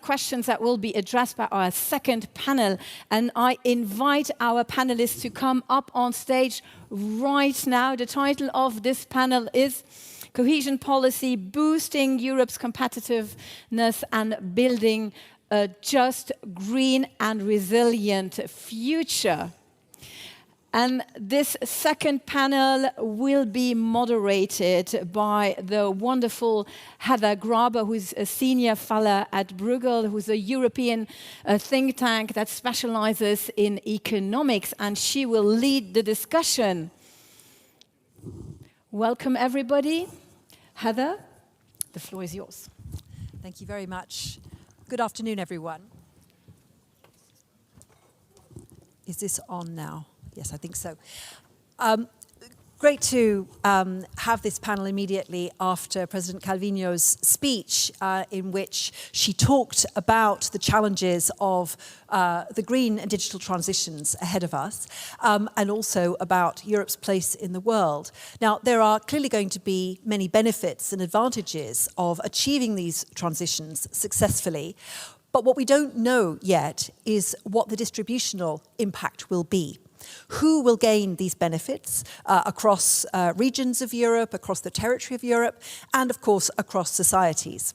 questions that will be addressed by our second panel. And I invite our panelists to come up on stage right now. The title of this panel is Cohesion Policy, Boosting Europe's Competitiveness and Building a Just, Green and Resilient Future. And this second panel will be moderated by the wonderful Heather Graber, who's a senior fellow at Bruegel, who's a European think tank that specializes in economics, and she will lead the discussion. Welcome, everybody. Heather, the floor is yours. Thank you very much. Good afternoon, everyone. Is this on now? Yes, I think so. Great to have this panel immediately after President Calvino's speech, in which she talked about the challenges of the green and digital transitions ahead of us, and also about Europe's place in the world. Now, there are clearly going to be many benefits and advantages of achieving these transitions successfully, but what we don't know yet is what the distributional impact will be. Who will gain these benefits across regions of Europe, across the territory of Europe, and of course across societies.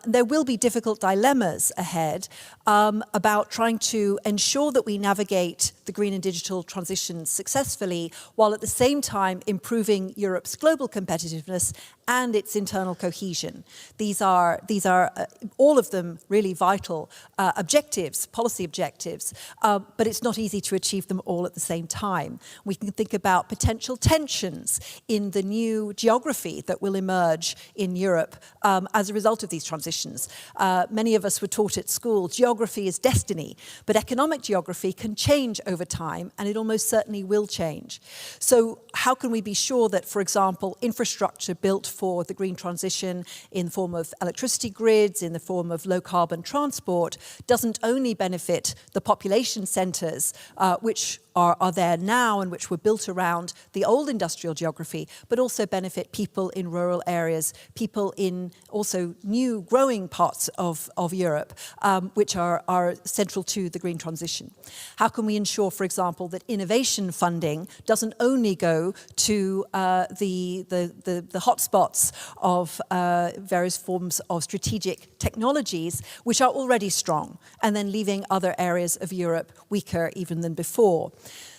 There will be difficult dilemmas ahead about trying to ensure that we navigate the green and digital transitions successfully, while at the same time improving Europe's global competitiveness and its internal cohesion. These are all of them really vital objectives, policy objectives, but it's not easy to achieve them all at the same time. We can think about potential tensions in the new geography that will emerge in Europe as a result of these transitions. Many of us were taught at school, geography is destiny, but economic geography can change over time, and it almost certainly will change. So how can we be sure that, for example, infrastructure built for the green transition in the form of electricity grids, in the form of low carbon transport, doesn't only benefit the population centres, which are there now and which were built around the old industrial geography, but also benefit people in rural areas, people in also new growing parts of Europe, which are central to the green transition. How can we ensure, for example, that innovation funding doesn't only go to the hotspots of various forms of strategic technologies, which are already strong, and then leaving other areas of Europe weaker even than before?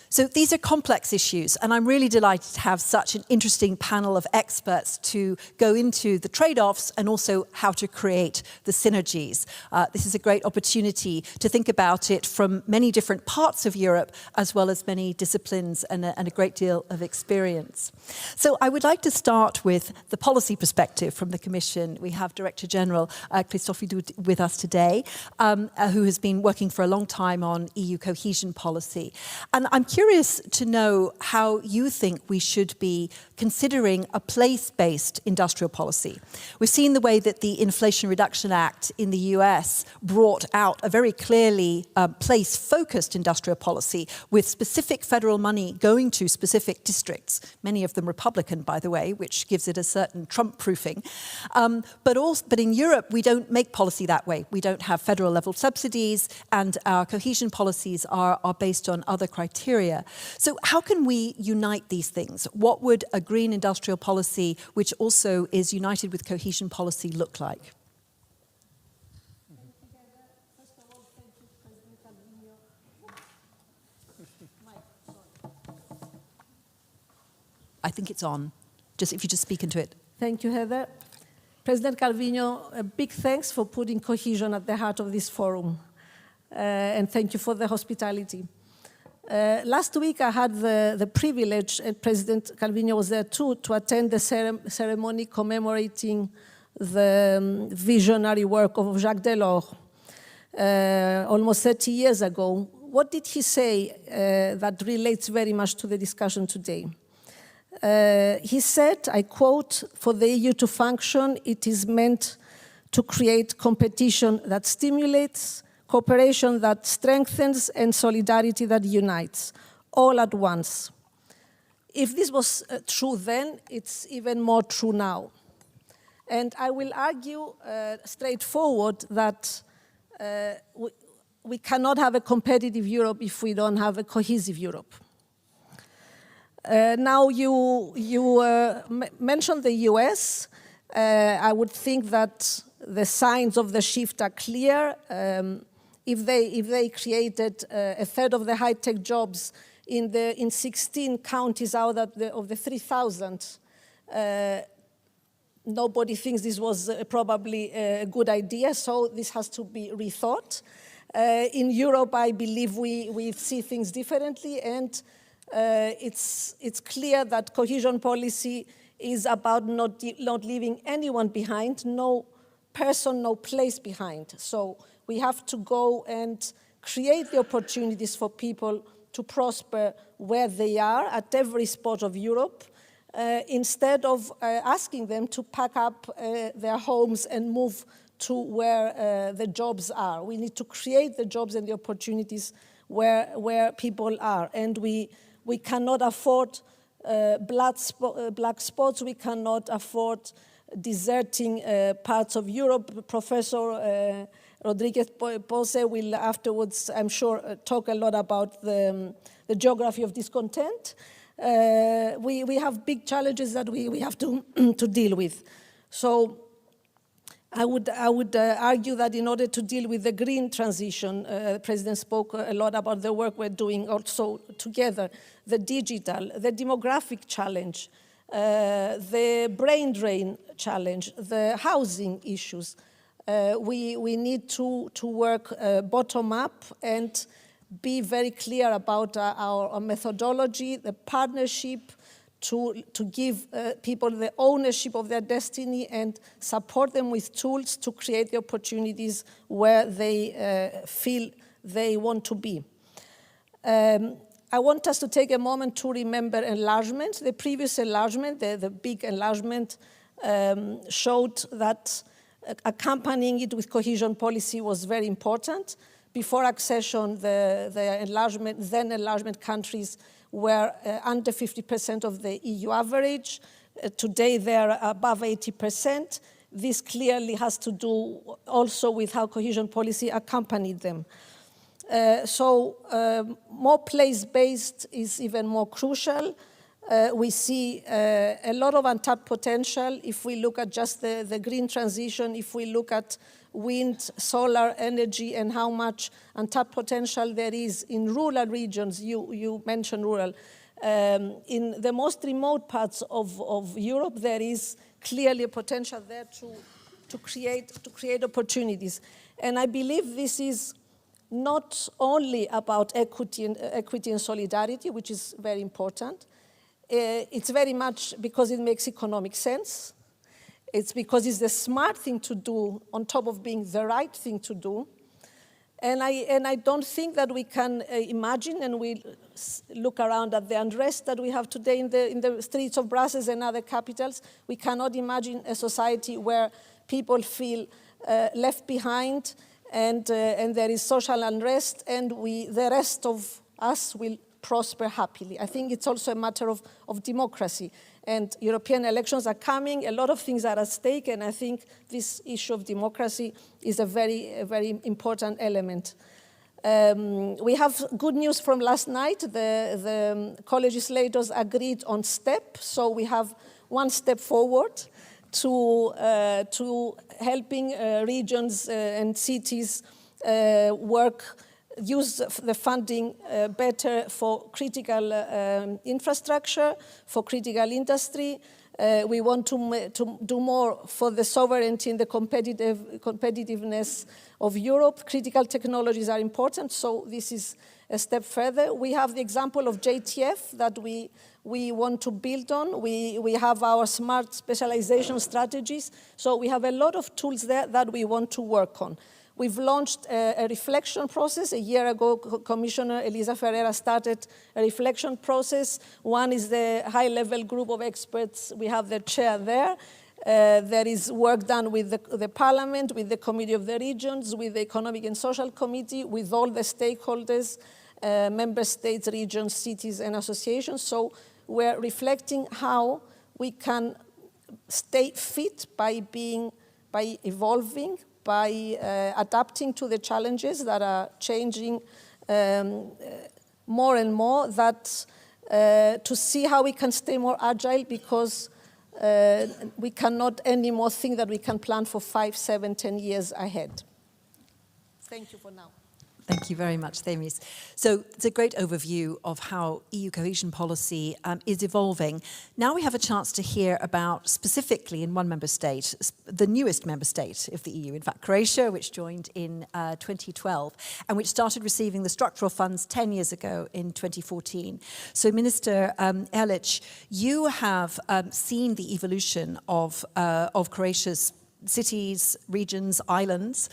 So these are complex issues, and I'm really delighted to have such an interesting panel of experts to go into the trade-offs and also how to create the synergies. This is a great opportunity to think about it from many different parts of Europe, as well as many disciplines and a great deal of experience. So I would like to start with the policy perspective from the Commission. We have Director General Christofidou with us today, who has been working for a long time on EU cohesion policy. And I'm curious to know how you think we should be considering a place-based industrial policy. We've seen the way that the Inflation Reduction Act in the US brought out a very clearly place-focused industrial policy with specific federal money going to specific districts, many of them Republican, by the way, which gives it a certain Trump-proofing. But in Europe, we don't make policy that way. We don't have federal-level subsidies, and our cohesion policies are based on other criteria. So how can we unite these things? What would a green industrial policy, which also is united with cohesion policy, look like? I think it's on. If you just speak into it. Thank you, Heather. President Calvino, a big thanks for putting cohesion at the heart of this forum. And thank you for the hospitality. Last week, I had the privilege, and President Calvino was there too, to attend the ceremony commemorating the visionary work of Jacques Delors almost 30 years ago. What did he say that relates very much to the discussion today? He said, I quote, "For the EU to function, it is meant to create competition that stimulates, cooperation that strengthens, and solidarity that unites, all at once." If this was true then, it's even more true now. And I will argue straightforward that we cannot have a competitive Europe if we don't have a cohesive Europe. Now you mentioned the US. I would think that the signs of the shift are clear. If they created a third of the high-tech jobs in 16 counties out of the 3,000, nobody thinks this was probably a good idea, so this has to be rethought. In Europe, I believe we see things differently, and it's clear that cohesion policy is about not leaving anyone behind, no person, no place behind. So we have to go and create the opportunities for people to prosper where they are at every spot of Europe, instead of asking them to pack up their homes and move to where the jobs are. We need to create the jobs and the opportunities where people are. And we cannot afford black spots. We cannot afford deserting parts of Europe. Professor Rodriguez Pose will afterwards, I'm sure, talk a lot about the geography of discontent. We have big challenges that we have to deal with. So I would argue that in order to deal with the green transition, the President spoke a lot about the work we're doing also together, the digital, the demographic challenge, the brain drain challenge, the housing issues. We need to work bottom up and be very clear about our methodology, the partnership, to give people the ownership of their destiny and support them with tools to create the opportunities where they feel they want to be. I want us to take a moment to remember enlargement. The previous enlargement, the big enlargement, showed that accompanying it with cohesion policy was very important. Before accession, the enlargement countries were under 50% of the EU average. Today, they're above 80%. This clearly has to do also with how cohesion policy accompanied them. More place-based is even more crucial. We see a lot of untapped potential if we look at just the green transition, if we look at wind, solar energy, and how much untapped potential there is in rural regions. You mentioned rural. In the most remote parts of Europe, there is clearly a potential there to create opportunities. And I believe this is not only about equity and solidarity, which is very important. It's very much because it makes economic sense. It's because it's the smart thing to do on top of being the right thing to do. And I don't think that we can imagine, and we look around at the unrest that we have today in the streets of Brussels and other capitals. We cannot imagine a society where people feel left behind and there is social unrest, and the rest of us will prosper happily. I think it's also a matter of democracy. And European elections are coming, a lot of things are at stake, and I think this issue of democracy is a very important element. We have good news from last night. The co-legislators agreed on STEP, so we have one step forward to helping regions and cities use the funding better for critical infrastructure, for critical industry. We want to do more for the sovereignty and the competitiveness of Europe. Critical technologies are important, so this is a step further. We have the example of JTF that we want to build on. We have our smart specialization strategies, so we have a lot of tools there that we want to work on. We've launched a reflection process. A year ago, Commissioner Elisa Ferreira started a reflection process. One is the high-level group of experts. We have the chair there. There is work done with the Parliament, with the Committee of the Regions, with the Economic and Social Committee, with all the stakeholders, member states, regions, cities, and associations. So we're reflecting how we can stay fit by evolving, by adapting to the challenges that are changing more and more, that to see how we can stay more agile, because we cannot anymore think that we can plan for 5, 7, 10 years ahead. Thank you for now. Thank you very much, Themis. So it's a great overview of how EU cohesion policy is evolving. Now we have a chance to hear about, specifically in one member state, the newest member state of the EU, in fact, Croatia, which joined in 2012 and which started receiving the structural funds 10 years ago in 2014. So Minister Erlich, you have seen the evolution of Croatia's cities, regions, islands,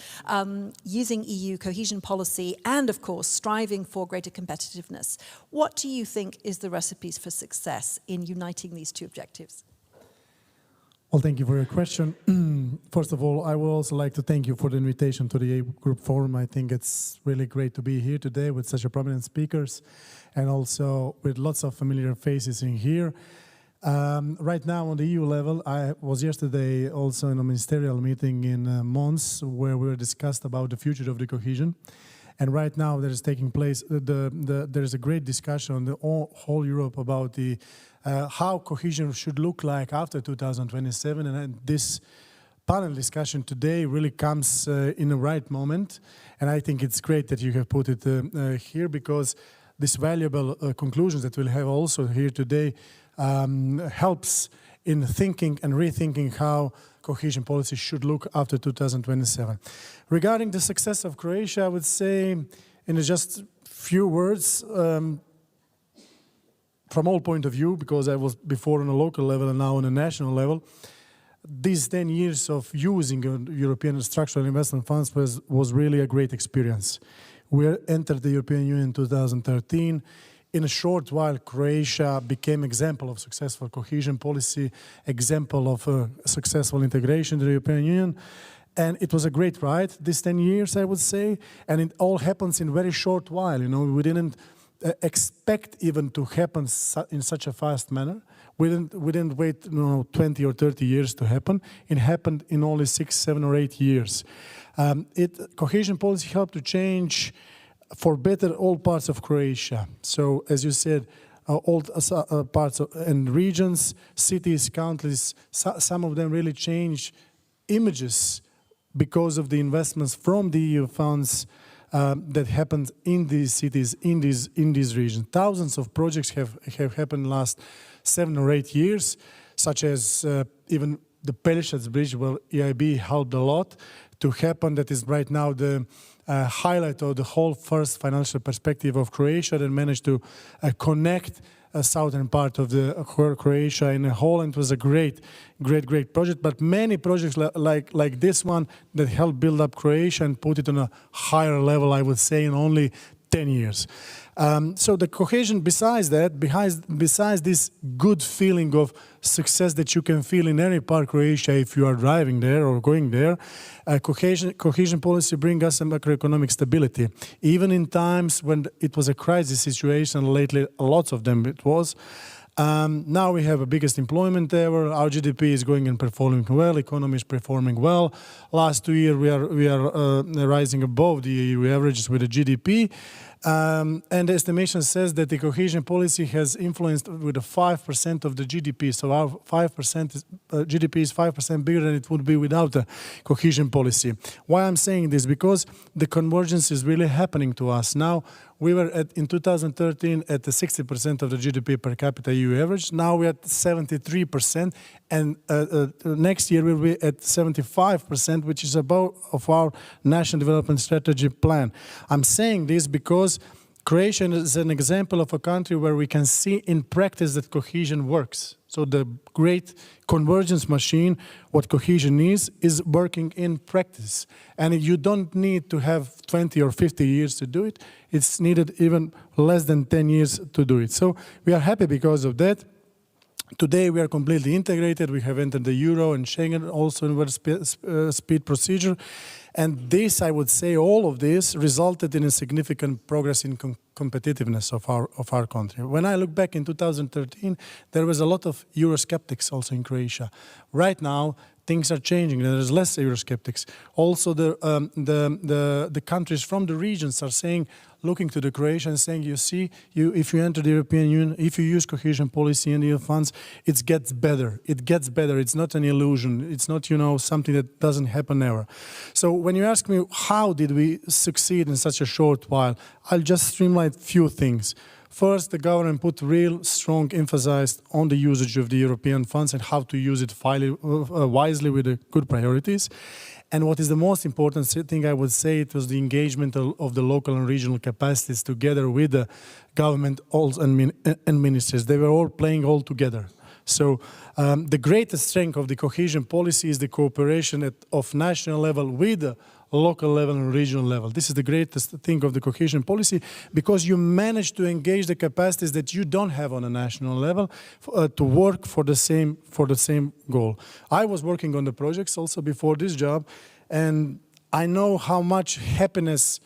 using EU cohesion policy and, of course, striving for greater competitiveness. What do you think is the recipes for success in uniting these two objectives? Well, thank you for your question. First of all, I would also like to thank you for the invitation to the EIB Group Forum. I think it's really great to be here today with such a prominent speakers and also with lots of familiar faces in here. Right now on the EU level, I was yesterday also in a ministerial meeting in Mons where we were discussed about the future of the cohesion. And right now there is taking place, there is a great discussion on the whole Europe about the how cohesion should look like after 2027. And this panel discussion today really comes in the right moment. And I think it's great that you have put it here, because these valuable conclusions that we'll have also here today helps in thinking and rethinking how cohesion policy should look after 2027. Regarding the success of Croatia, I would say in just few words, from all point of view, because I was before on a local level and now on a national level, these 10 years of using European structural investment funds was really a great experience. We entered the European Union in 2013. In a short while, Croatia became example of successful cohesion policy, example of successful integration to the European Union. And it was a great ride, these 10 years, I would say. And it all happens in a very short while. You know, we didn't expect even to happen in such a fast manner. We didn't wait 20 or 30 years to happen. It happened in only 6, 7 or 8 years. Cohesion policy helped to change for better all parts of Croatia. So, as you said, all parts and regions, cities, countries, some of them really changed images because of the investments from the EU funds that happened in these cities, in these regions. Thousands of projects have happened last 7 or 8 years, such as even the Pelješac Bridge, where EIB helped a lot to happen. That is right now the highlight of the whole first financial perspective of Croatia, that managed to connect a southern part of the Croatia in a whole, and it was a great project. But many projects like this one that helped build up Croatia and put it on a higher level, I would say, in only 10 years. So the cohesion, besides that, besides this good feeling of success that you can feel in any part of Croatia if you are driving there or going there, cohesion policy brings us some macroeconomic stability. Even in times when it was a crisis situation, lately lots of them it was, now we have the biggest employment ever. Our GDP is going and performing well. Economy is performing well. Last 2 years we are rising above the EU averages with the GDP. And the estimation says that the cohesion policy has influenced with 5% of the GDP. So our 5% GDP is 5% bigger than it would be without the cohesion policy. Why I'm saying this? Because the convergence is really happening to us. Now, we were in 2013 at the 60% of the GDP per capita EU average. Now we're at 73%, and next year we'll be at 75%, which is above of our National Development Strategy plan. I'm saying this because Croatia is an example of a country where we can see in practice that cohesion works. So the great convergence machine, what cohesion is working in practice. And you don't need to have 20 or 50 years to do it. It's needed even less than 10 years to do it. So we are happy because of that. Today we are completely integrated. We have entered the Euro and Schengen also in speed procedure. And this, I would say, all of this resulted in a significant progress in competitiveness of our country. When I look back in 2013, there was a lot of Eurosceptics also in Croatia. Right now, things are changing, and there's less Eurosceptics. Also, the countries from the regions are saying, looking to the Croatia and saying, you see, if you enter the European Union, if you use cohesion policy and EU funds, it gets better. It gets better. It's not an illusion. It's not, something that doesn't happen ever. So when you ask me, how did we succeed in such a short while, I'll just streamline a few things. First, the government put real strong emphasis on the usage of the European funds and how to use it wisely with the good priorities. And what is the most important thing, I would say, it was the engagement of the local and regional capacities together with the government and ministers. They were all playing all together. So the greatest strength of the cohesion policy is the cooperation of national level with the local level and regional level. This is the greatest thing of the cohesion policy, because you manage to engage the capacities that you don't have on a national level to work for the same goal. I was working on the projects also before this job, and I know how much happiness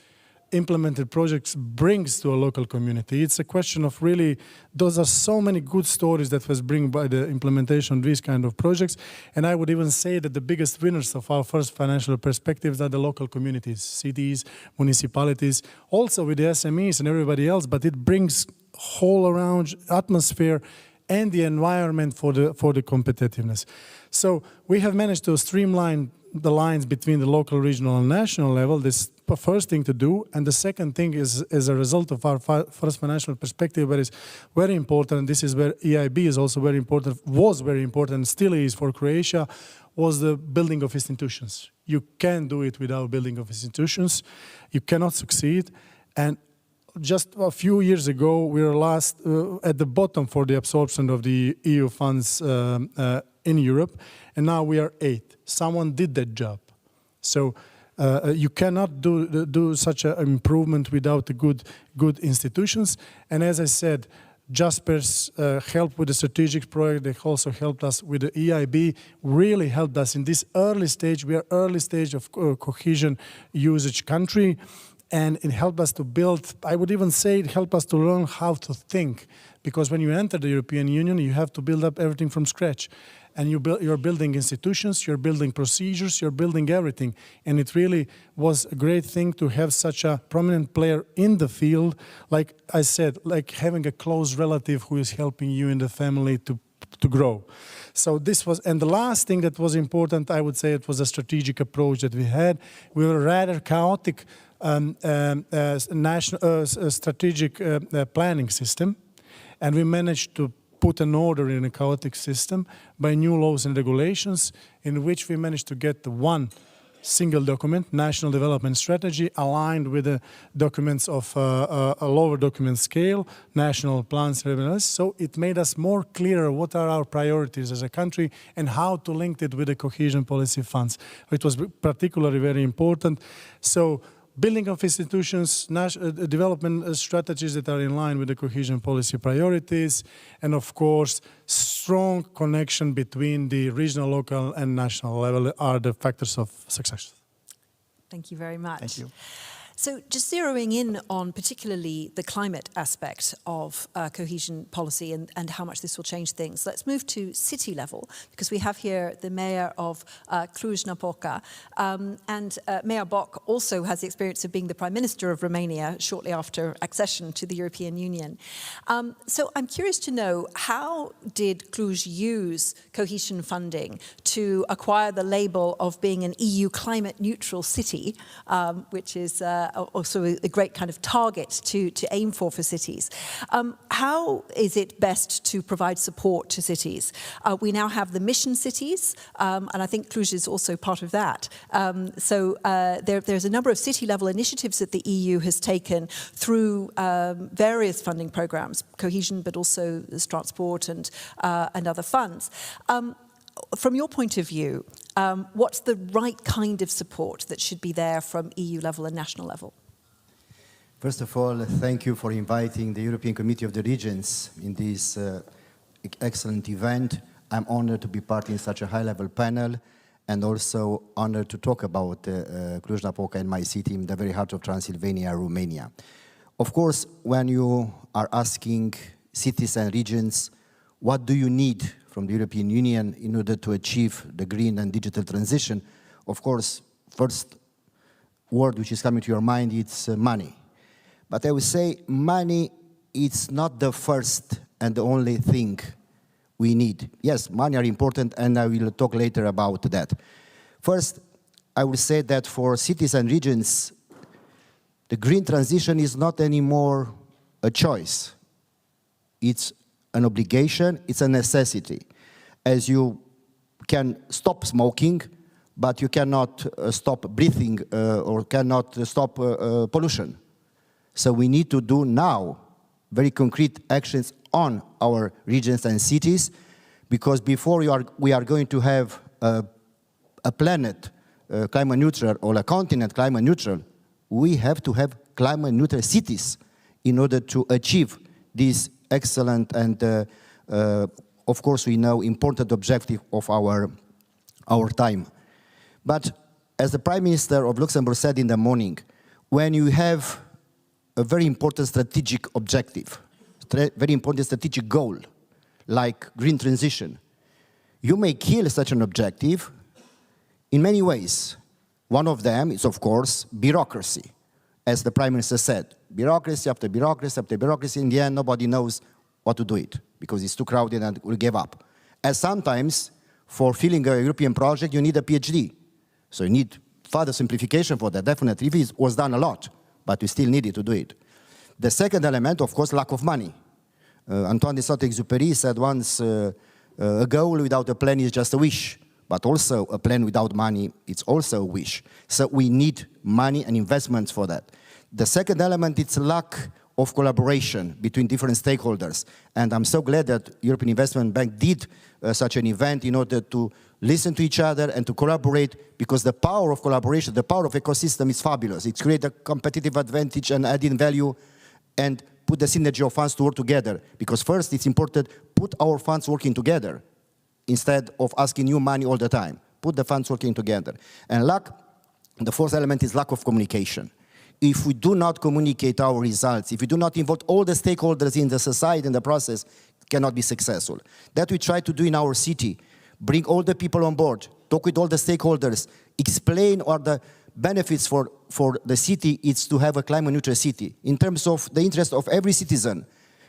implemented projects brings to a local community. It's a question of really, those are so many good stories that was bring by the implementation of these kind of projects. And I would even say that the biggest winners of our first financial perspectives are the local communities, cities, municipalities, also with the SMEs and everybody else, but it brings whole around atmosphere and the environment for the competitiveness. So we have managed to streamline the lines between the local, regional, and national level. This is the first thing to do. And the second thing is, as a result of our first financial perspective, where is very important, and this is where EIB is also very important, was very important, still is for Croatia, was the building of institutions. You can't do it without building of institutions. You cannot succeed. And just a few years ago, we were last at the bottom for the absorption of the EU funds in Europe, and now we are 8th. Someone did that job. So you cannot do such an improvement without the good institutions. And as I said, Jasper's help with the strategic project, they also helped us with the EIB, really helped us in this early stage. We are early stage of cohesion usage country. And it helped us to build, I would even say it helped us to learn how to think. Because when you enter the European Union, you have to build up everything from scratch. And you're building institutions, you're building procedures, you're building everything. And it really was a great thing to have such a prominent player in the field. Like I said, like having a close relative who is helping you in the family to grow. So this was, and the last thing that was important, I would say it was a strategic approach that we had. We were rather chaotic national strategic planning system, and we managed to put an order in a chaotic system by new laws and regulations, in which we managed to get one single document, National Development Strategy, aligned with the documents of a lower document scale, national plans, so it made us more clear what are our priorities as a country and how to link it with the cohesion policy funds. It was particularly very important. So building of institutions, development strategies that are in line with the cohesion policy priorities, and of course, strong connection between the regional, local, and national level are the factors of success. Thank you very much. Thank you. So just zeroing in on particularly the climate aspect of cohesion policy and how much this will change things, let's move to city level, because we have here the mayor of Cluj-Napoca. And Mayor Boc also has the experience of being the Prime Minister of Romania shortly after accession to the European Union. So I'm curious to know, how did Cluj use cohesion funding to acquire the label of being an EU climate neutral city, which is also a great kind of target to aim for cities. How is it best to provide support to cities? We now have the mission cities, and I think Cluj is also part of that. So there's a number of city-level initiatives that the EU has taken through various funding programs, cohesion, but also transport and other funds. From your point of view, what's the right kind of support that should be there from EU level and national level? First of all, thank you for inviting the European Committee of the Regions in this excellent event. I'm honored to be part in such a high-level panel, and also honored to talk about Cluj-Napoca and my city in the very heart of Transylvania, Romania. Of course, when you are asking cities and regions what do you need from the European Union in order to achieve the green and digital transition? Of course, first word which is coming to your mind is money. But I would say money is not the first and the only thing we need. Yes, money are important, and I will talk later about that. First, I will say that for cities and regions, the green transition is not anymore a choice. It's an obligation, it's a necessity. As you can stop smoking, but you cannot stop breathing or cannot stop pollution. So we need to do now very concrete actions on our regions and cities, because before we are going to have a planet climate neutral or a continent climate neutral, we have to have climate neutral cities in order to achieve this excellent and, of course, we know important objective of our time. But as the Prime Minister of Luxembourg said in the morning, when you have a very important strategic objective, very important strategic goal, like green transition, you may kill such an objective in many ways. One of them is, of course, bureaucracy. As the Prime Minister said, bureaucracy after bureaucracy after bureaucracy, in the end, nobody knows what to do it, because it's too crowded and will give up. As sometimes, for filling a European project, you need a PhD. So you need further simplification for that, definitely. It was done a lot, but we still needed to do it. The second element, of course, lack of money. Antoine de Saint-Exupéry said once, a goal without a plan is just a wish, but also a plan without money, it's also a wish. So we need money and investments for that. The second element, it's lack of collaboration between different stakeholders. And I'm so glad that European Investment Bank did such an event in order to listen to each other and to collaborate, because the power of collaboration, the power of ecosystem is fabulous. It's create a competitive advantage and adding value and put the synergy of funds to work together. Because first, it's important, put our funds working together instead of asking new money all the time. Put the funds working together. And the fourth element is lack of communication. If we do not communicate our results, if we do not involve all the stakeholders in the society and the process, it cannot be successful. That we try to do in our city. Bring all the people on board, talk with all the stakeholders, explain what the benefits for the city is to have a climate neutral city in terms of the interest of every citizen.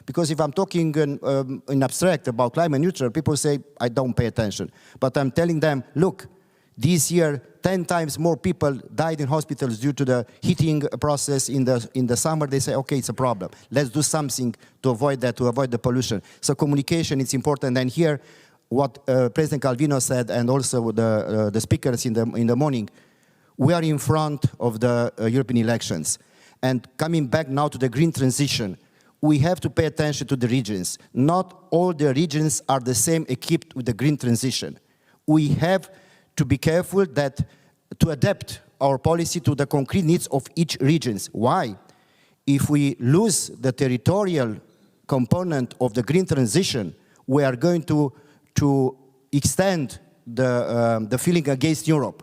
Because if I'm talking in abstract about climate neutral, people say, I don't pay attention. But I'm telling them, look, this year, 10 times more people died in hospitals due to the heating process in the summer. They say, okay, it's a problem. Let's do something to avoid that, to avoid the pollution. So communication is important. And here, what President Calvino said, and also the speakers in the morning, we are in front of the European elections. And coming back now to the green transition, we have to pay attention to the regions. Not all the regions are the same equipped with the green transition. We have to be careful to adapt our policy to the concrete needs of each region. Why? If we lose the territorial component of the green transition, we are going to extend the feeling against Europe.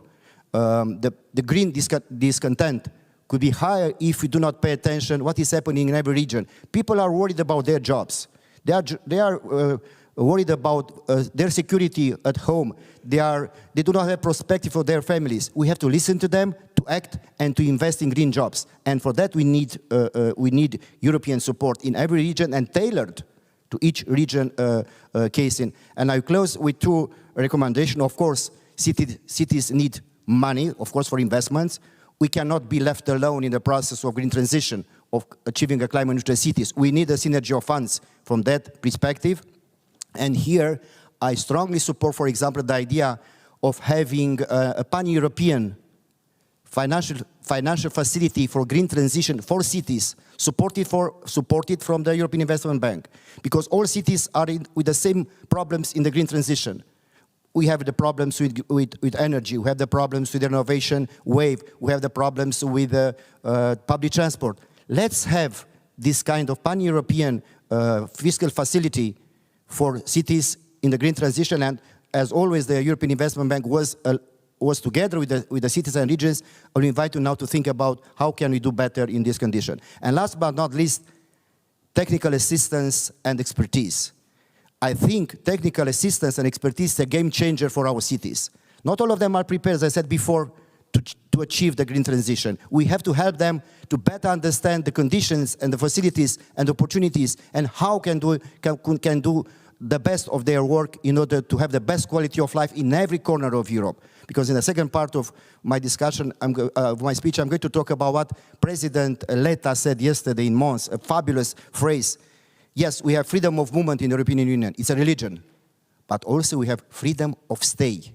The green discontent could be higher if we do not pay attention what is happening in every region. People are worried about their jobs. They are worried about their security at home. They do not have perspective for their families. We have to listen to them, to act, and to invest in green jobs. And for that, we need European support in every region and tailored to each region case. And I close with two recommendations. Of course, cities need money, of course, for investments. We cannot be left alone in the process of green transition, of achieving a climate neutral cities. We need a synergy of funds from that perspective. And here, I strongly support, for example, the idea of having a pan-European financial facility for green transition for cities, supported from the European Investment Bank. Because all cities are with the same problems in the green transition. We have the problems with energy. We have the problems with the innovation wave. We have the problems with public transport. Let's have this kind of pan-European fiscal facility for cities in the green transition. And as always, the European Investment Bank was together with the cities and regions. I will invite you now to think about how can we do better in this condition. And last but not least, technical assistance and expertise. I think technical assistance and expertise is a game changer for our cities. Not all of them are prepared, as I said before, to achieve the green transition. We have to help them to better understand the conditions and the facilities and opportunities and how can do the best of their work in order to have the best quality of life in every corner of Europe. Because in the second part of my discussion, of my speech, I'm going to talk about what President Letta said yesterday in Mons, a fabulous phrase. Yes, we have freedom of movement in the European Union. It's a religion. But also we have freedom of stay.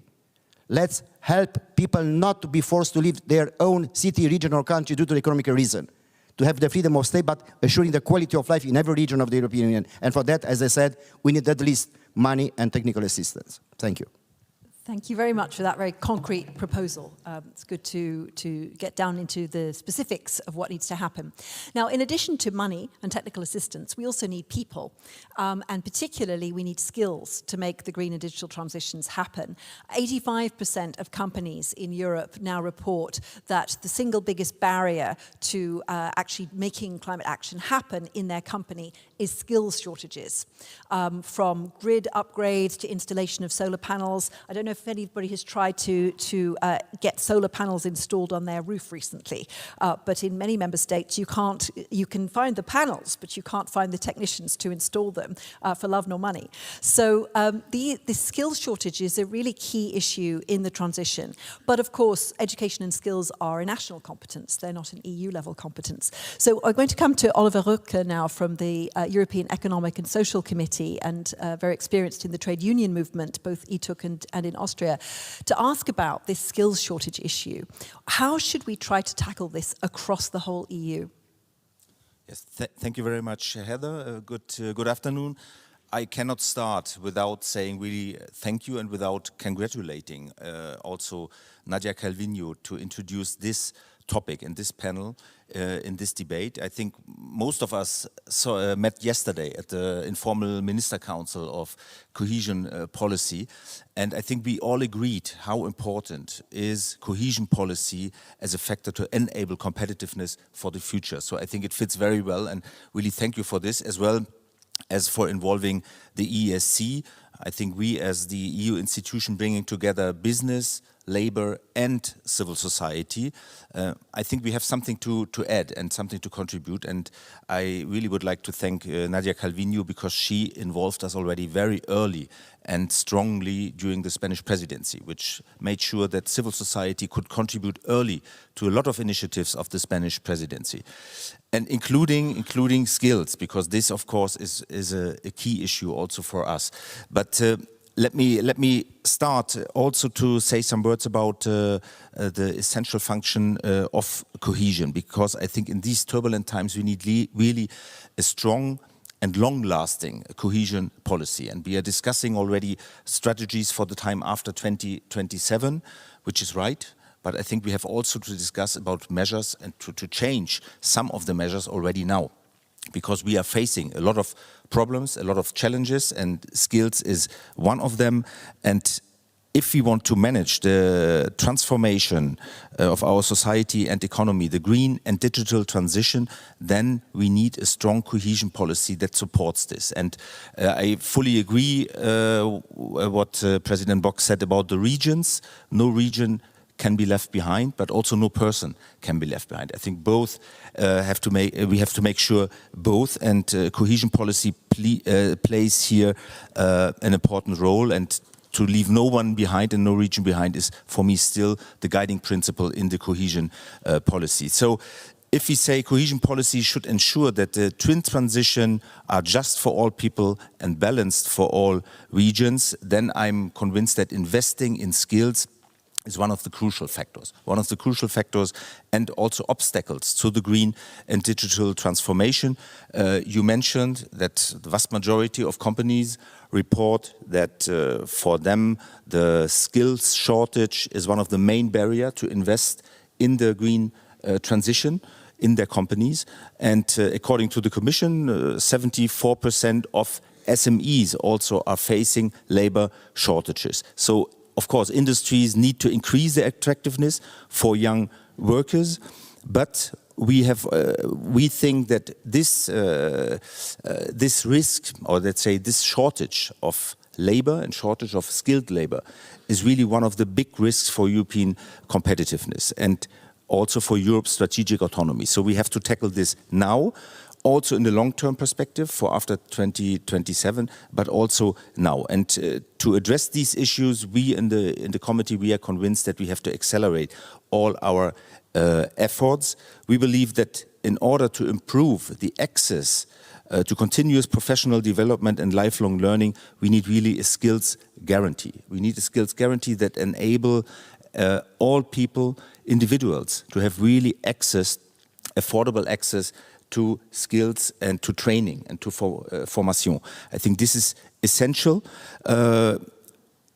Let's help people not to be forced to leave their own city, region, or country due to economic reason. To have the freedom of stay, but assuring the quality of life in every region of the European Union. And for that, as I said, we need at least money and technical assistance. Thank you. Thank you very much for that very concrete proposal. It's good to get down into the specifics of what needs to happen. Now, in addition to money and technical assistance, we also need people. And particularly, we need skills to make the green and digital transitions happen. 85% of companies in Europe now report that the single biggest barrier to actually making climate action happen in their company is skills shortages. From grid upgrades to installation of solar panels. I don't know if anybody has tried to get solar panels installed on their roof recently, but in many member states you can find the panels, but you can't find the technicians to install them for love nor money. So the skills shortage is a really key issue in the transition. But of course, education and skills are a national competence. They're not an EU level competence. So I'm going to come to Oliver Röttger now from the European Economic and Social Committee, and very experienced in the trade union movement, both ETUC and in Austria, to ask about this skills shortage issue. How should we try to tackle this across the whole EU? Yes, thank you very much, Heather. Good afternoon. I cannot start without saying really thank you and without congratulating also Nadia Calviño to introduce this topic in this panel, in this debate. I think most of us met yesterday at the informal Minister Council of Cohesion Policy, and I think we all agreed how important is cohesion policy as a factor to enable competitiveness for the future. So I think it fits very well, and really thank you for this, as well as for involving the ESC. I think we as the EU institution bringing together business, labor and civil society, I think we have something to add and something to contribute, and I really would like to thank Nadia Calviño because she involved us already very early and strongly during the Spanish presidency, which made sure that civil society could contribute early to a lot of initiatives of the Spanish presidency, and including skills, because this of course is a key issue also for us. But let me start also to say some words about the essential function of cohesion, because I think in these turbulent times we need really a strong and long-lasting cohesion policy. And we are discussing already strategies for the time after 2027, which is right. But I think we have also to discuss about measures and to change some of the measures already now, because we are facing a lot of problems, a lot of challenges, and skills is one of them. And if we want to manage the transformation of our society and economy, the green and digital transition, then we need a strong cohesion policy that supports this. And I fully agree what President Bock said about the regions. No region can be left behind, but also no person can be left behind. I think both we have to make sure both, and cohesion policy plays here an important role, and to leave no one behind and no region behind is for me still the guiding principle in the cohesion policy. So if we say cohesion policy should ensure that the twin transition are just for all people and balanced for all regions, then I'm convinced that investing in skills is one of the crucial factors, and also obstacles to the green and digital transformation. You mentioned that the vast majority of companies report that for them the skills shortage is one of the main barriers to invest in the green transition in their companies. And according to the Commission, 74% of SMEs also are facing labor shortages. So of course, industries need to increase their attractiveness for young workers, but we think that this risk, or let's say this shortage of labor and shortage of skilled labor, is really one of the big risks for European competitiveness and also for Europe's strategic autonomy. So we have to tackle this now, also in the long-term perspective for after 2027, but also now. And to address these issues, we in the committee, we are convinced that we have to accelerate all our efforts. We believe that in order to improve the access to continuous professional development and lifelong learning, we need really a skills guarantee. We need a skills guarantee that enable all people, individuals, to have really access, affordable access to skills and to training and to formation. I think this is essential.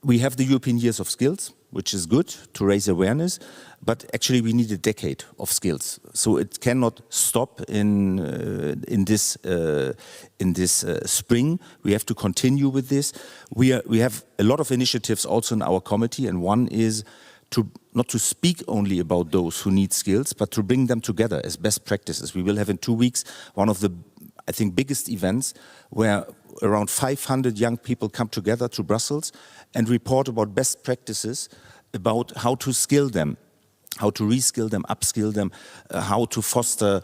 We have the European Years of Skills, which is good to raise awareness, but actually we need a decade of skills. So it cannot stop in this spring. We have to continue with this. We have a lot of initiatives also in our committee, and one is not to speak only about those who need skills, but to bring them together as best practices. We will have in 2 weeks one of the, I think, biggest events where around 500 young people come together to Brussels and report about best practices about how to skill them, how to reskill them, upskill them, how to foster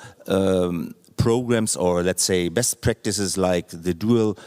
programs, or let's say best practices like the dual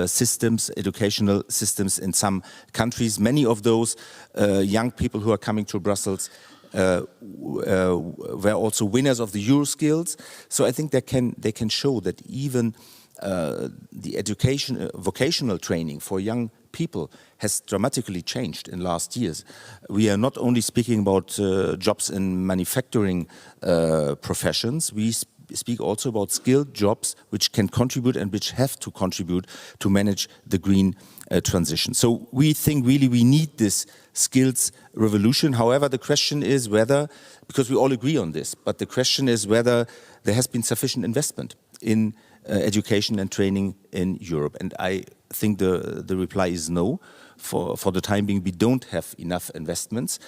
systems, educational systems in some countries. Many of those young people who are coming to Brussels were also winners of the Euroskills. So I think they can show that even the education, vocational training for young people has dramatically changed in last years. We are not only speaking about jobs in manufacturing professions, we speak also about skilled jobs which can contribute and which have to contribute to manage the green transition. So we think really we need this skills revolution. However, the question is whether, because we all agree on this, but the question is whether there has been sufficient investment in education and training in Europe. And I think the reply is no. For the time being, we don't have enough investments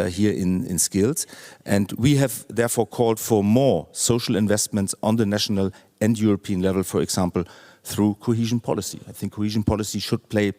here in skills. And we have therefore called for more social investments on the national and European level, for example, through cohesion policy. I think cohesion policy should play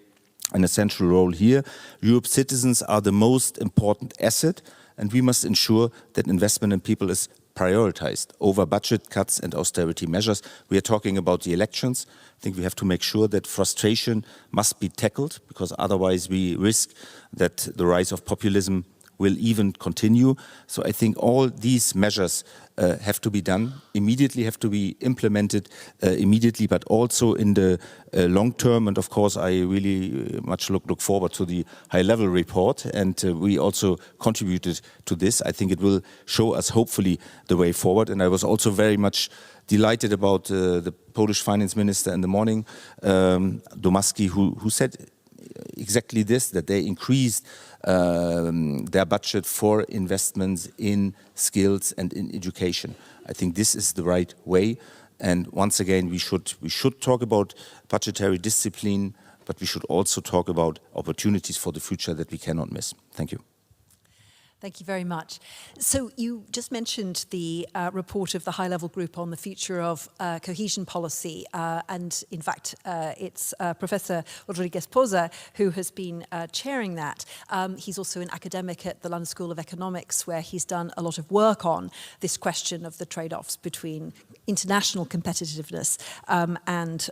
an essential role here. Europe's citizens are the most important asset, and we must ensure that investment in people is prioritized over budget cuts and austerity measures. We are talking about the elections. I think we have to make sure that frustration must be tackled, because otherwise we risk that the rise of populism will even continue. So I think all these measures have to be done immediately, have to be implemented immediately, but also in the long term. And of course, I really much look forward to the high-level report, and we also contributed to this. I think it will show us hopefully the way forward. And I was also very much delighted about the Polish finance minister in the morning, Domaski, who said exactly this, that they increased their budget for investments in skills and in education. I think this is the right way. And once again, we should talk about budgetary discipline, but we should also talk about opportunities for the future that we cannot miss. Thank you. Thank you very much. So you just mentioned the report of the high-level group on the future of cohesion policy. And in fact, it's Professor Rodriguez Poza who has been chairing that. He's also an academic at the London School of Economics, where he's done a lot of work on this question of the trade-offs between international competitiveness and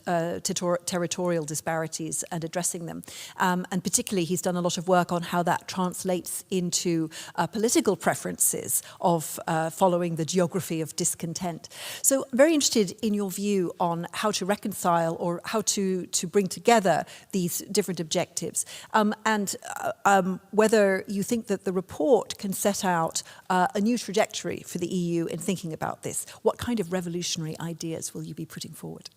territorial disparities and addressing them. And particularly, he's done a lot of work on how that translates into political preferences of following the geography of discontent. So I'm very interested in your view on how to reconcile or how to bring together these different objectives, and whether you think that the report can set out a new trajectory for the EU in thinking about this. What kind of revolutionary ideas will you be putting forward?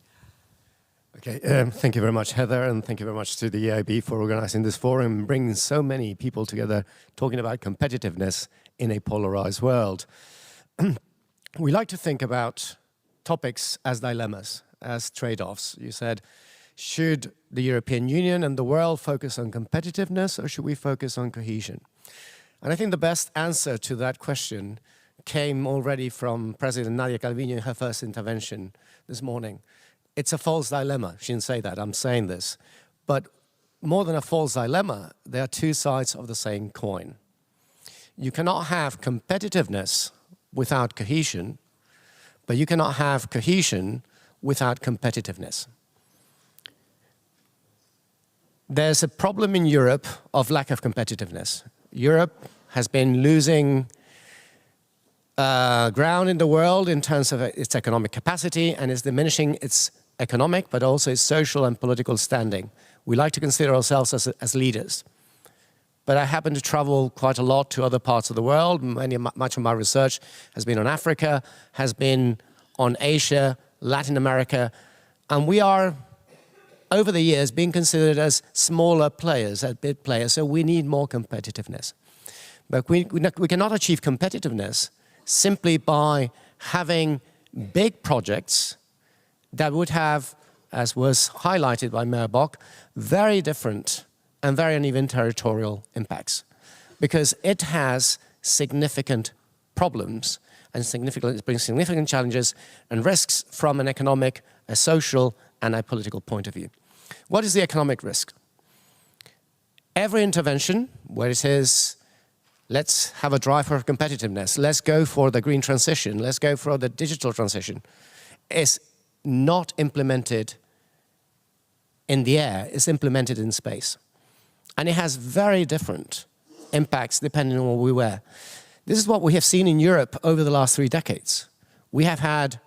Okay, thank you very much, Heather, and thank you very much to the EIB for organizing this forum, bringing so many people together, talking about competitiveness in a polarized world. We like to think about topics as dilemmas, as trade-offs. You said, should the European Union and the world focus on competitiveness, or should we focus on cohesion? And I think the best answer to that question came already from President Nadia Calviño in her first intervention this morning. It's a false dilemma. She didn't say that, I'm saying this. But more than a false dilemma, there are two sides of the same coin. You cannot have competitiveness without cohesion, but you cannot have cohesion without competitiveness. There's a problem in Europe of lack of competitiveness. Europe has been losing ground in the world in terms of its economic capacity and is diminishing its economic but also its social and political standing. We like to consider ourselves as leaders. But I happen to travel quite a lot to other parts of the world. Much of my research has been on Africa, has been on Asia, Latin America, and we are, over the years, being considered as smaller players, as big players, so we need more competitiveness. But we cannot achieve competitiveness simply by having big projects that would have, as was highlighted by Mayor Bock, very different and very uneven territorial impacts, because it has significant problems and it brings significant challenges and risks from an economic, a social, and a political point of view. What is the economic risk? Every intervention where it is, let's have a drive for competitiveness, let's go for the green transition, let's go for the digital transition, is not implemented in the air, it's implemented in space. And it has very different impacts depending on what we wear. This is what we have seen in Europe over the last 3 decades. We have had,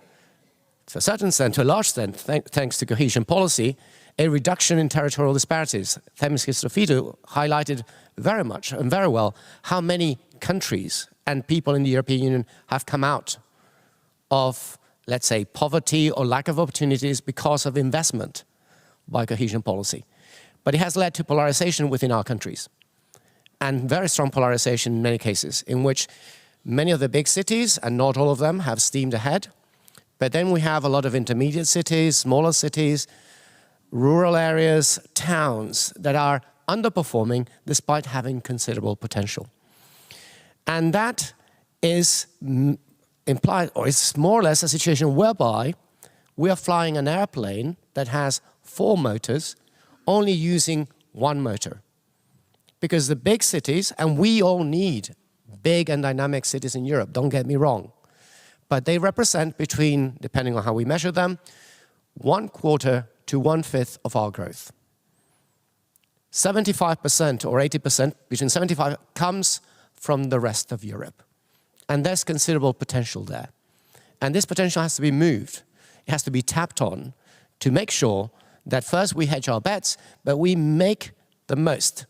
to a certain extent, to a large extent, thanks to cohesion policy, a reduction in territorial disparities. Themis Christofitou highlighted very much and very well how many countries and people in the European Union have come out of, let's say, poverty or lack of opportunities because of investment by cohesion policy. But it has led to polarization within our countries, and very strong polarization in many cases, in which many of the big cities, and not all of them, have steamed ahead. But then we have a lot of intermediate cities, smaller cities, rural areas, towns that are underperforming despite having considerable potential. And that is implied, or it's more or less a situation whereby we are flying an airplane that has 4 motors, only using 1 motor. Because the big cities, and we all need big and dynamic cities in Europe, don't get me wrong, but they represent between, depending on how we measure them, 1/4 to 1/5 of our growth. 75% or 80%, between 75, comes from the rest of Europe. And there's considerable potential there. And this potential has to be moved. It has to be tapped on to make sure that first we hedge our bets, but we make the most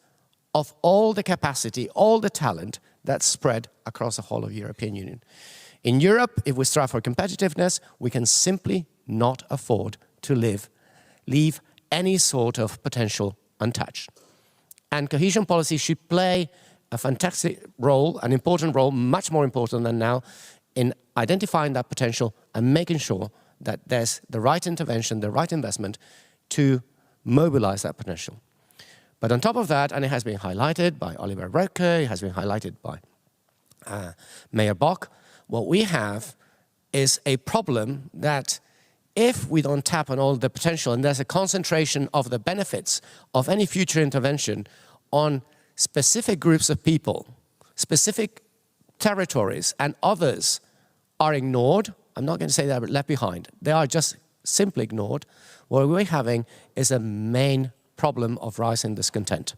of all the capacity, all the talent that's spread across the whole of the European Union. In Europe, if we strive for competitiveness, we can simply not afford to leave any sort of potential untouched. And cohesion policy should play a fantastic role, an important role, much more important than now, in identifying that potential and making sure that there's the right intervention, the right investment to mobilize that potential. But on top of that, and it has been highlighted by Oliver Röttke, it has been highlighted by Mayor Bock, what we have is a problem that if we don't tap on all the potential and there's a concentration of the benefits of any future intervention on specific groups of people, specific territories, and others are ignored, I'm not going to say they're left behind, they are just simply ignored, what we're having is a main problem of rising discontent.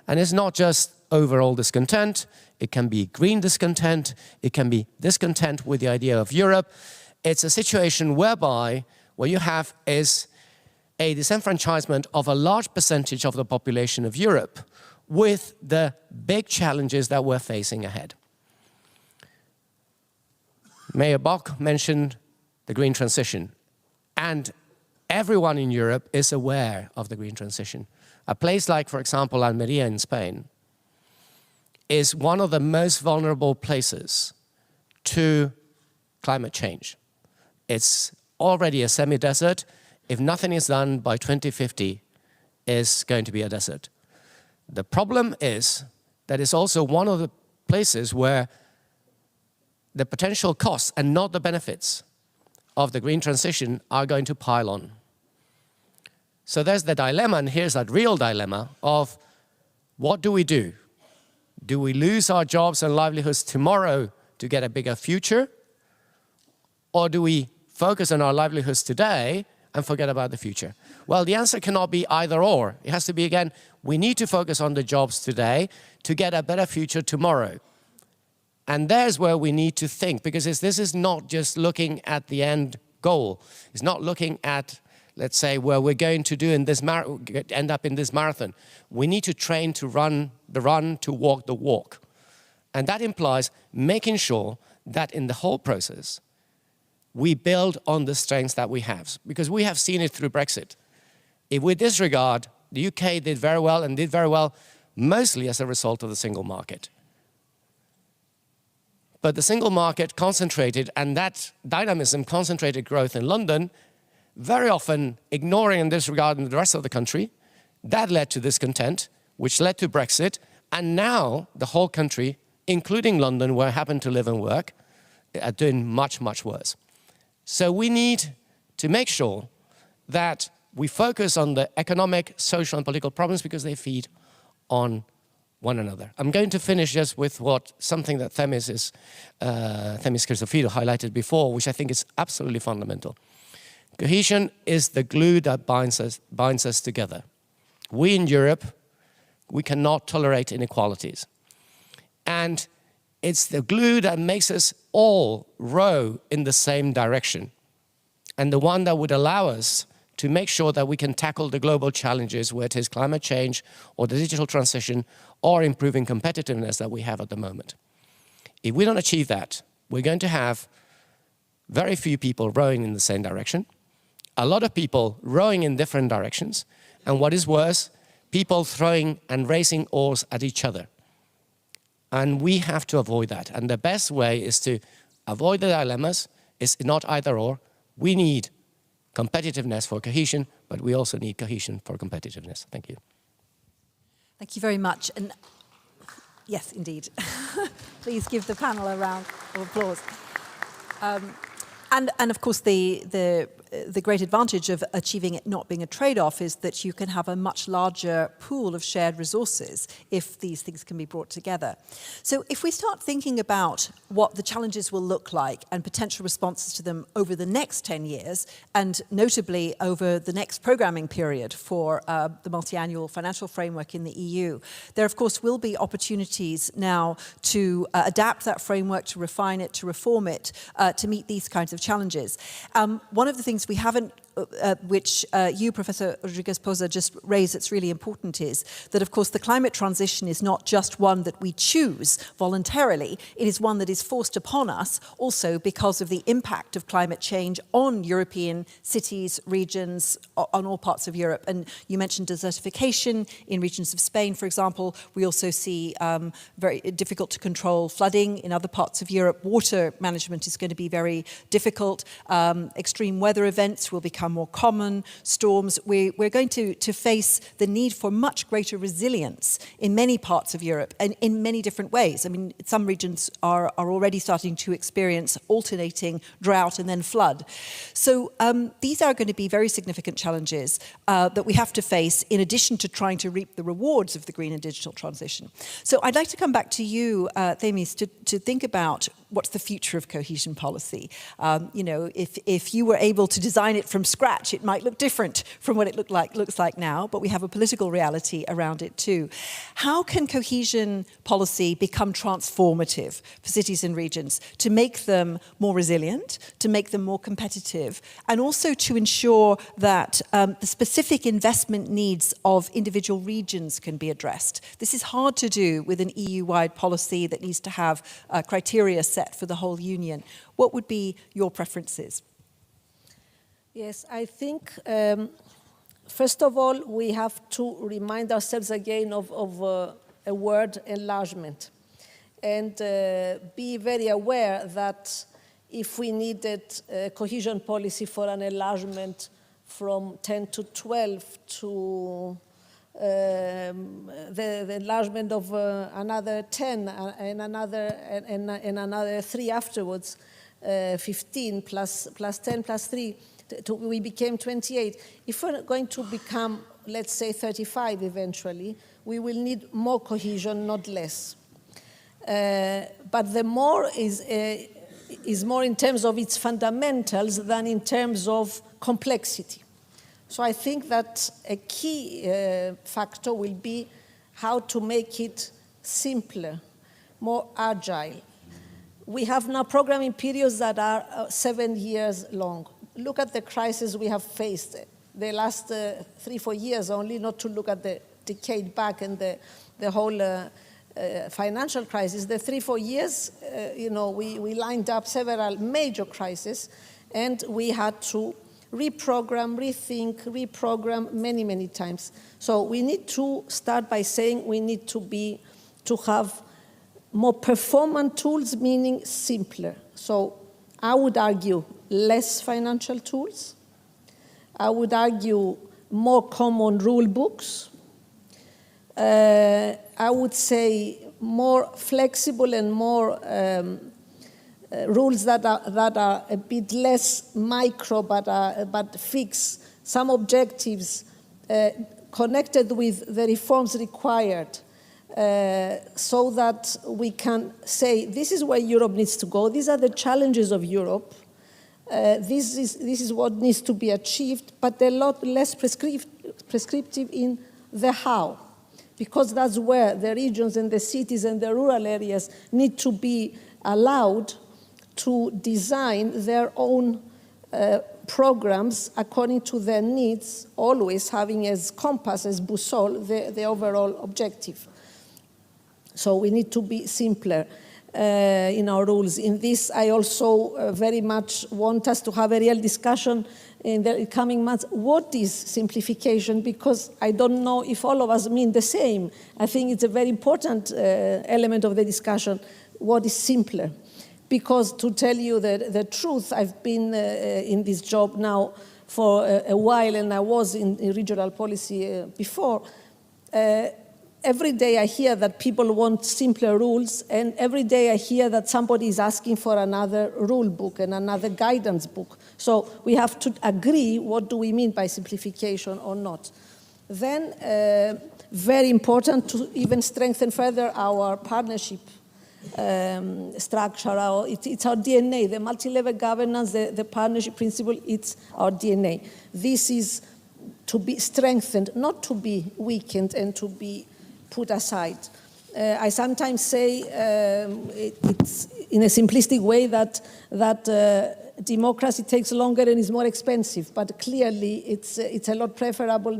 And it's not just overall discontent, it can be green discontent, it can be discontent with the idea of Europe. It's a situation whereby what you have is a disenfranchisement of a large percentage of the population of Europe with the big challenges that we're facing ahead. Mayor Bock mentioned the green transition, and everyone in Europe is aware of the green transition. A place like, for example, Almeria in Spain is one of the most vulnerable places to climate change. It's already a semi-desert. If nothing is done by 2050, it's going to be a desert. The problem is that it's also one of the places where the potential costs and not the benefits of the green transition are going to pile on. So there's the dilemma, and here's that real dilemma of what do we do? Do we lose our jobs and livelihoods tomorrow to get a bigger future? Or do we focus on our livelihoods today and forget about the future? Well, the answer cannot be either or. It has to be, again, we need to focus on the jobs today to get a better future tomorrow. And there's where we need to think, because this is not just looking at the end goal. It's not looking at, let's say, where we're going to do in this end up in this marathon. We need to train to run the run, to walk the walk. And that implies making sure that in the whole process, we build on the strengths that we have. Because we have seen it through Brexit. If we disregard, the UK did very well, and did very well mostly as a result of the single market. But the single market concentrated, and that dynamism concentrated growth in London, very often ignoring and disregarding the rest of the country. That led to discontent, which led to Brexit, and now the whole country, including London, where I happen to live and work, are doing much, much worse. So we need to make sure that we focus on the economic, social, and political problems because they feed on one another. I'm going to finish just with something that Themis Christophidou highlighted before, which I think is absolutely fundamental. Cohesion is the glue that binds us together. We in Europe, we cannot tolerate inequalities. And it's the glue that makes us all row in the same direction, and the one that would allow us to make sure that we can tackle the global challenges, whether it is climate change or the digital transition or improving competitiveness that we have at the moment. If we don't achieve that, we're going to have very few people rowing in the same direction, a lot of people rowing in different directions, and what is worse, people throwing and racing oars at each other. And we have to avoid that. And the best way is to avoid the dilemmas. It's not either or. We need competitiveness for cohesion, but we also need cohesion for competitiveness. Thank you. Thank you very much. And yes, indeed. Please give the panel a round of applause. And of course, the great advantage of achieving it not being a trade-off is that you can have a much larger pool of shared resources if these things can be brought together. So if we start thinking about what the challenges will look like and potential responses to them over the next 10 years, and notably over the next programming period for the multi-annual financial framework in the EU, there of course will be opportunities now to adapt that framework, to refine it, to reform it, to meet these kinds of challenges. One of the things we haven't, which you, Professor Rodriguez-Poza, just raised that's really important is that, of course, the climate transition is not just one that we choose voluntarily. It is one that is forced upon us also because of the impact of climate change on European cities, regions, on all parts of Europe. And you mentioned desertification in regions of Spain, for example. We also see very difficult to control flooding in other parts of Europe. Water management is going to be very difficult. Extreme weather events will become more common, storms. We're going to face the need for much greater resilience in many parts of Europe and in many different ways. I mean, some regions are already starting to experience alternating drought and then flood. So these are going to be very significant challenges that we have to face in addition to trying to reap the rewards of the green and digital transition. So I'd like to come back to you, Themis, to think about what's the future of cohesion policy. You know, if you were able to design it from scratch, it might look different from what it looks like now, but we have a political reality around it too. How can cohesion policy become transformative for cities and regions to make them more resilient, to make them more competitive, and also to ensure that the specific investment needs of individual regions can be addressed? This is hard to do with an EU-wide policy that needs to have criteria set for the whole union. What would be your preferences? Yes, I think, first of all, we have to remind ourselves again of a word, enlargement, and be very aware that if we needed a cohesion policy for an enlargement from 10 to 12 to the enlargement of another 10 and another 3 afterwards, 15 plus 10 plus 3, we became 28. If we're going to become, let's say, 35 eventually, we will need more cohesion, not less. But the more is more in terms of its fundamentals than in terms of complexity. So I think that a key factor will be how to make it simpler, more agile. We have now programming periods that are 7 years long. Look at the crisis we have faced the last 3-4 years only, not to look at the decade back and the whole financial crisis. The 3-4 years, we lined up several major crises, and we had to reprogram, rethink, reprogram many, many times. So we need to start by saying we need to have more performant tools, meaning simpler. So I would argue less financial tools. I would argue more common rule books. I would say more flexible and more rules that are a bit less micro but fix some objectives connected with the reforms required, so that we can say this is where Europe needs to go. These are the challenges of Europe. This is what needs to be achieved, but a lot less prescriptive in the how, because that's where the regions and the cities and the rural areas need to be allowed to design their own programs according to their needs, always having as compass, as boussole, the overall objective. So we need to be simpler in our rules. In this, I also very much want us to have a real discussion in the coming months. What is simplification? Because I don't know if all of us mean the same. I think it's a very important element of the discussion. What is simpler? Because to tell you the truth, I've been in this job now for a while, and I was in regional policy before. Every day I hear that people want simpler rules, and every day I hear that somebody is asking for another rule book and another guidance book. So we have to agree what do we mean by simplification or not. Then, very important to even strengthen further our partnership structure. It's our DNA, the multi-level governance, the partnership principle, it's our DNA. This is to be strengthened, not to be weakened and to be put aside. I sometimes say it's in a simplistic way that democracy takes longer and is more expensive, but clearly it's a lot preferable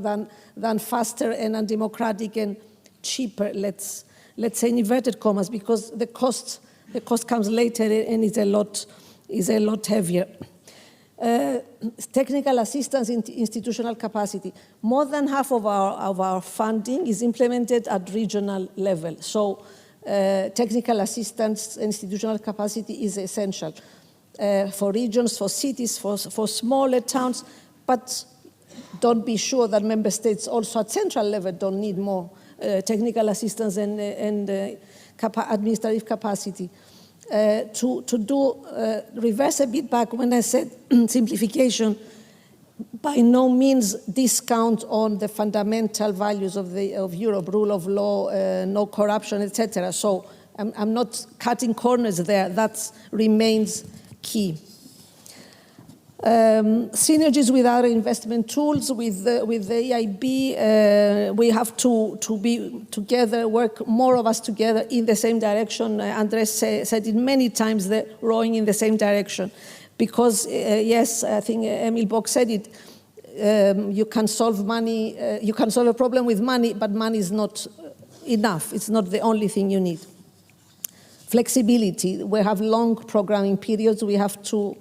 than faster and undemocratic and cheaper, let's say in inverted commas, because the cost comes later and is a lot heavier. Technical assistance in institutional capacity. More than half of our funding is implemented at regional level. So technical assistance, institutional capacity is essential for regions, for cities, for smaller towns, but don't be sure that member states also at central level don't need more technical assistance and administrative capacity. To reverse a bit back when I said simplification, by no means discount on the fundamental values of Europe, rule of law, no corruption, etc. So I'm not cutting corners there. That remains key. Synergies with other investment tools, with the EIB, we have to be together, work more of us together in the same direction. Andres said it many times, the rowing in the same direction. Because, yes, I think Emil Bock said it, you can solve a problem with money, but money is not enough. It's not the only thing you need. Flexibility, we have long programming periods, we have to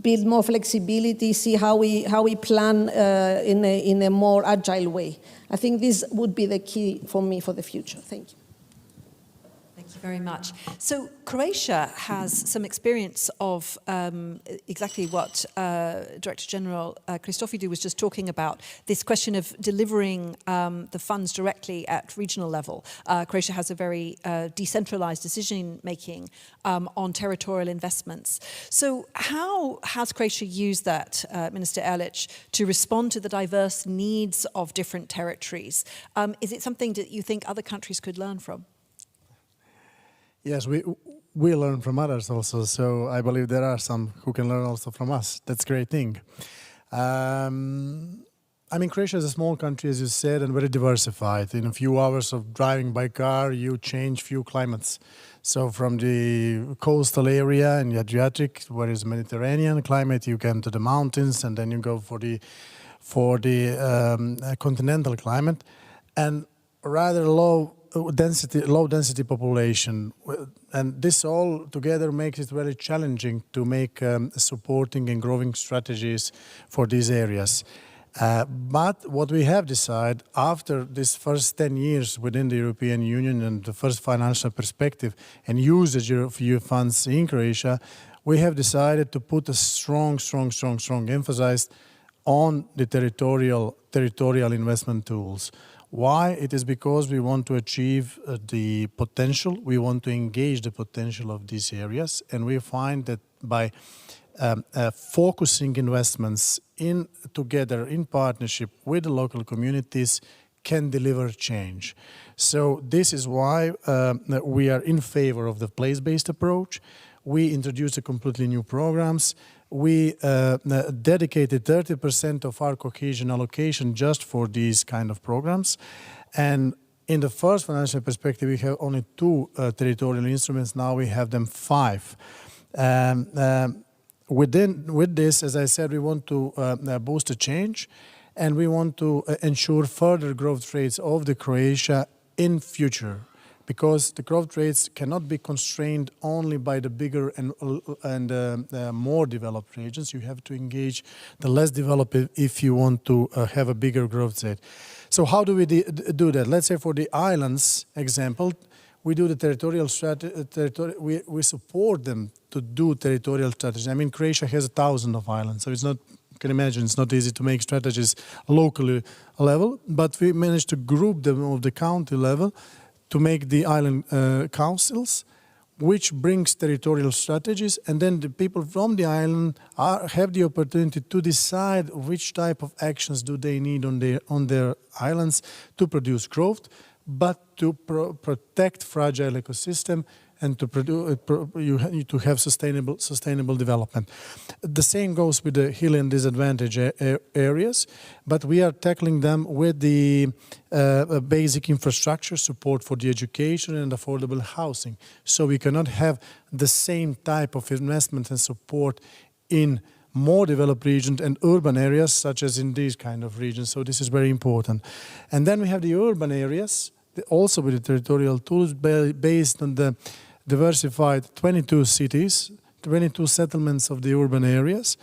build more flexibility, see how we plan in a more agile way. I think this would be the key for me for the future. Thank you. Thank you very much. So Croatia has some experience of exactly what Director General Christofidou was just talking about, this question of delivering the funds directly at regional level. Croatia has a very decentralized decision-making on territorial investments. So how has Croatia used that, Minister Erlich, to respond to the diverse needs of different territories? Is it something that you think other countries could learn from? Yes, we learn from others also, so I believe there are some who can learn also from us. That's a great thing. I mean, Croatia is a small country, as you said, and very diversified. In a few hours of driving by car, you change few climates. So from the coastal area in the Adriatic, where is Mediterranean climate, you come to the mountains, and then you go for the continental climate, and rather low density population, and this all together makes it very challenging to make supporting and growing strategies for these areas. But what we have decided after this first 10 years within the European Union and the first financial perspective and usage of EU funds in Croatia, we have decided to put a strong emphasis on the territorial investment tools. Why? It is because we want to achieve the potential, we want to engage the potential of these areas, and we find that by focusing investments together in partnership with the local communities can deliver change. So this is why we are in favor of the place-based approach. We introduced completely new programs. We dedicated 30% of our cohesion allocation just for these kind of programs. And in the first financial perspective, we have only 2 territorial instruments. Now we have them 5. With this, as I said, we want to boost the change, and we want to ensure further growth rates of the Croatia in future, because the growth rates cannot be constrained only by the bigger and more developed regions. You have to engage the less developed if you want to have a bigger growth rate. So how do we do that? Let's say for the islands example, we do the territorial strategy. We support them to do territorial strategy. I mean, Croatia has 1,000 of islands, so it's not. You can imagine it's not easy to make strategies locally level, but we managed to group them of the county level to make the island councils, which brings territorial strategies, and then the people from the island have the opportunity to decide which type of actions do they need on their islands to produce growth, but to protect fragile ecosystem and you need to have sustainable development. The same goes with the hilly and disadvantaged areas, but we are tackling them with the basic infrastructure support for the education and affordable housing. So we cannot have the same type of investment and support in more developed regions and urban areas such as in these kind of regions. So this is very important. And then we have the urban areas, also with the territorial tools based on the diversified 22 cities, 22 settlements of the urban areas.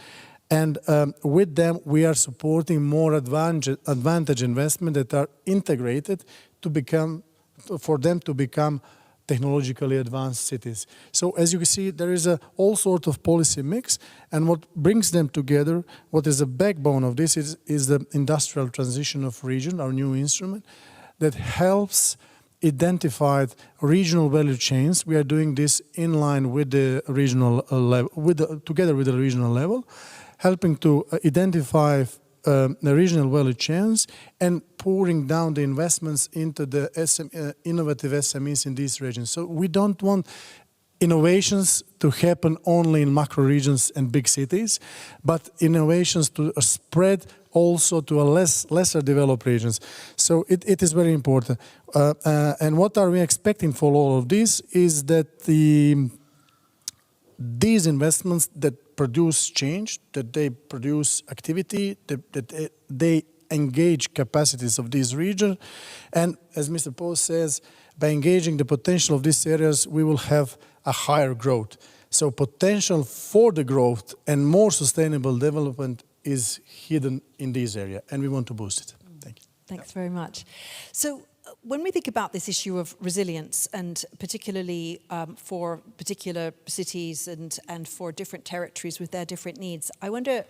And with them, we are supporting more advantage investment that are integrated for them to become technologically advanced cities. So as you can see, there is all sort of policy mix, and what brings them together, what is the backbone of this is the industrial transition of region, our new instrument, that helps identify regional value chains. We are doing this in line with the regional level, together with the regional level, helping to identify the regional value chains and pouring down the investments into the innovative SMEs in these regions. So we don't want innovations to happen only in macro regions and big cities, but innovations to spread also to a lesser developed regions. So it is very important. And what are we expecting for all of this is that these investments that produce change, that they produce activity, that they engage capacities of this region. And as Mr. Post says, by engaging the potential of these areas, we will have a higher growth. So potential for the growth and more sustainable development is hidden in this area, and we want to boost it. Thank you. Thanks very much. So when we think about this issue of resilience, and particularly for particular cities and for different territories with their different needs, I wonder,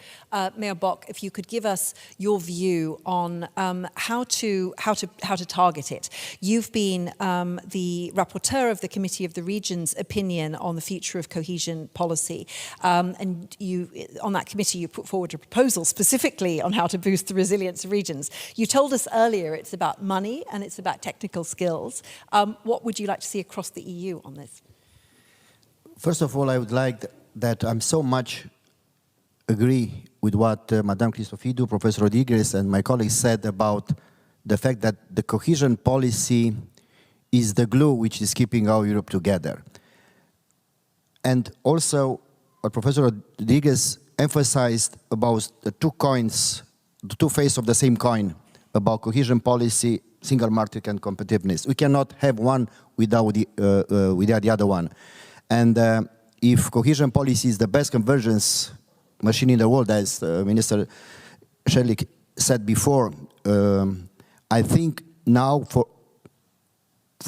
Mayor Bock, if you could give us your view on how to target it. You've been the rapporteur of the Committee of the Regions' opinion on the future of cohesion policy, and you, on that committee, you put forward a proposal specifically on how to boost the resilience of regions. You told us earlier it's about money and it's about technical skills. What would you like to see across the EU on this? First of all, I would like that I'm so much agree with what Madame Christophidou, Professor Rodriguez, and my colleagues said about the fact that the cohesion policy is the glue which is keeping our Europe together. And also, what Professor Rodriguez emphasized about the two coins, the two faces of the same coin, about cohesion policy, single market and competitiveness. We cannot have one without the other one. And if cohesion policy is the best convergence machine in the world, as Minister Schellek said before, I think now for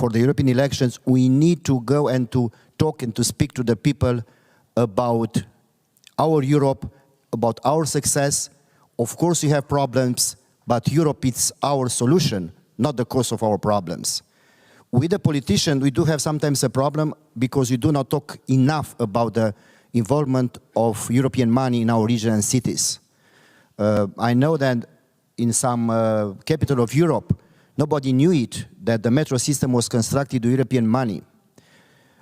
the European elections, we need to go and to talk and to speak to the people about our Europe, about our success. Of course, we have problems, but Europe is our solution, not the cause of our problems. With the politician, we do have sometimes a problem because we do not talk enough about the involvement of European money in our region and cities. I know that in some capital of Europe, nobody knew it, that the metro system was constructed with European money.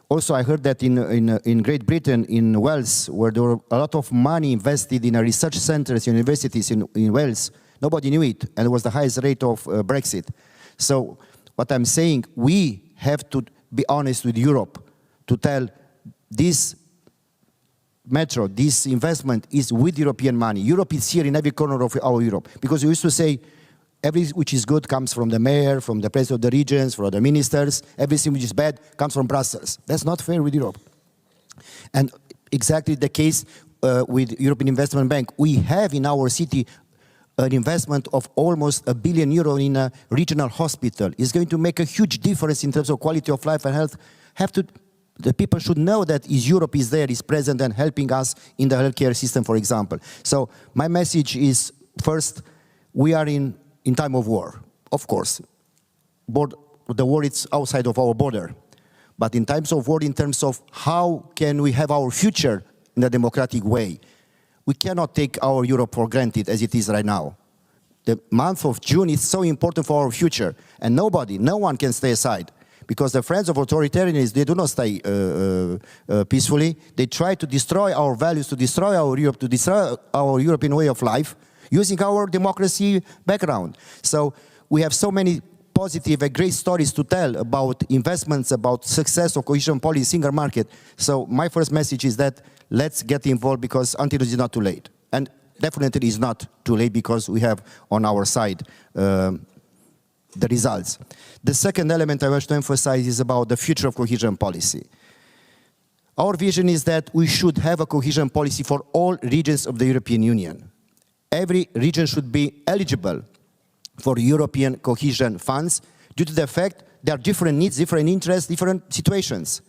Also, I heard that in Great Britain, in Wales, where there were a lot of money invested in research centers, universities in Wales, nobody knew it, and it was the highest rate of Brexit. So what I'm saying, we have to be honest with Europe to tell this metro, this investment is with European money. Europe is here in every corner of our Europe. Because we used to say, everything which is good comes from the mayor, from the president of the regions, from the ministers. Everything which is bad comes from Brussels. That's not fair with Europe. And exactly the case with European Investment Bank. We have in our city an investment of almost €1 billion in a regional hospital. It's going to make a huge difference in terms of quality of life and health. The people should know that Europe is there, is present and helping us in the healthcare system, for example. So my message is, first, we are in time of war, of course. The war is outside of our border. But in times of war, in terms of how can we have our future in a democratic way, we cannot take our Europe for granted as it is right now. The month of June is so important for our future, and no one can stay aside. Because the friends of authoritarianism, they do not stay peacefully. They try to destroy our values, to destroy our Europe, to destroy our European way of life, using our democracy background. So we have so many positive and great stories to tell about investments, about success of cohesion policy, single market. So my first message is that let's get involved, because until it is not too late. And definitely it's not too late, because we have on our side the results. The second element I wish to emphasize is about the future of cohesion policy. Our vision is that we should have a cohesion policy for all regions of the European Union. Every region should be eligible for European cohesion funds due to the fact there are different needs, different interests, different situations.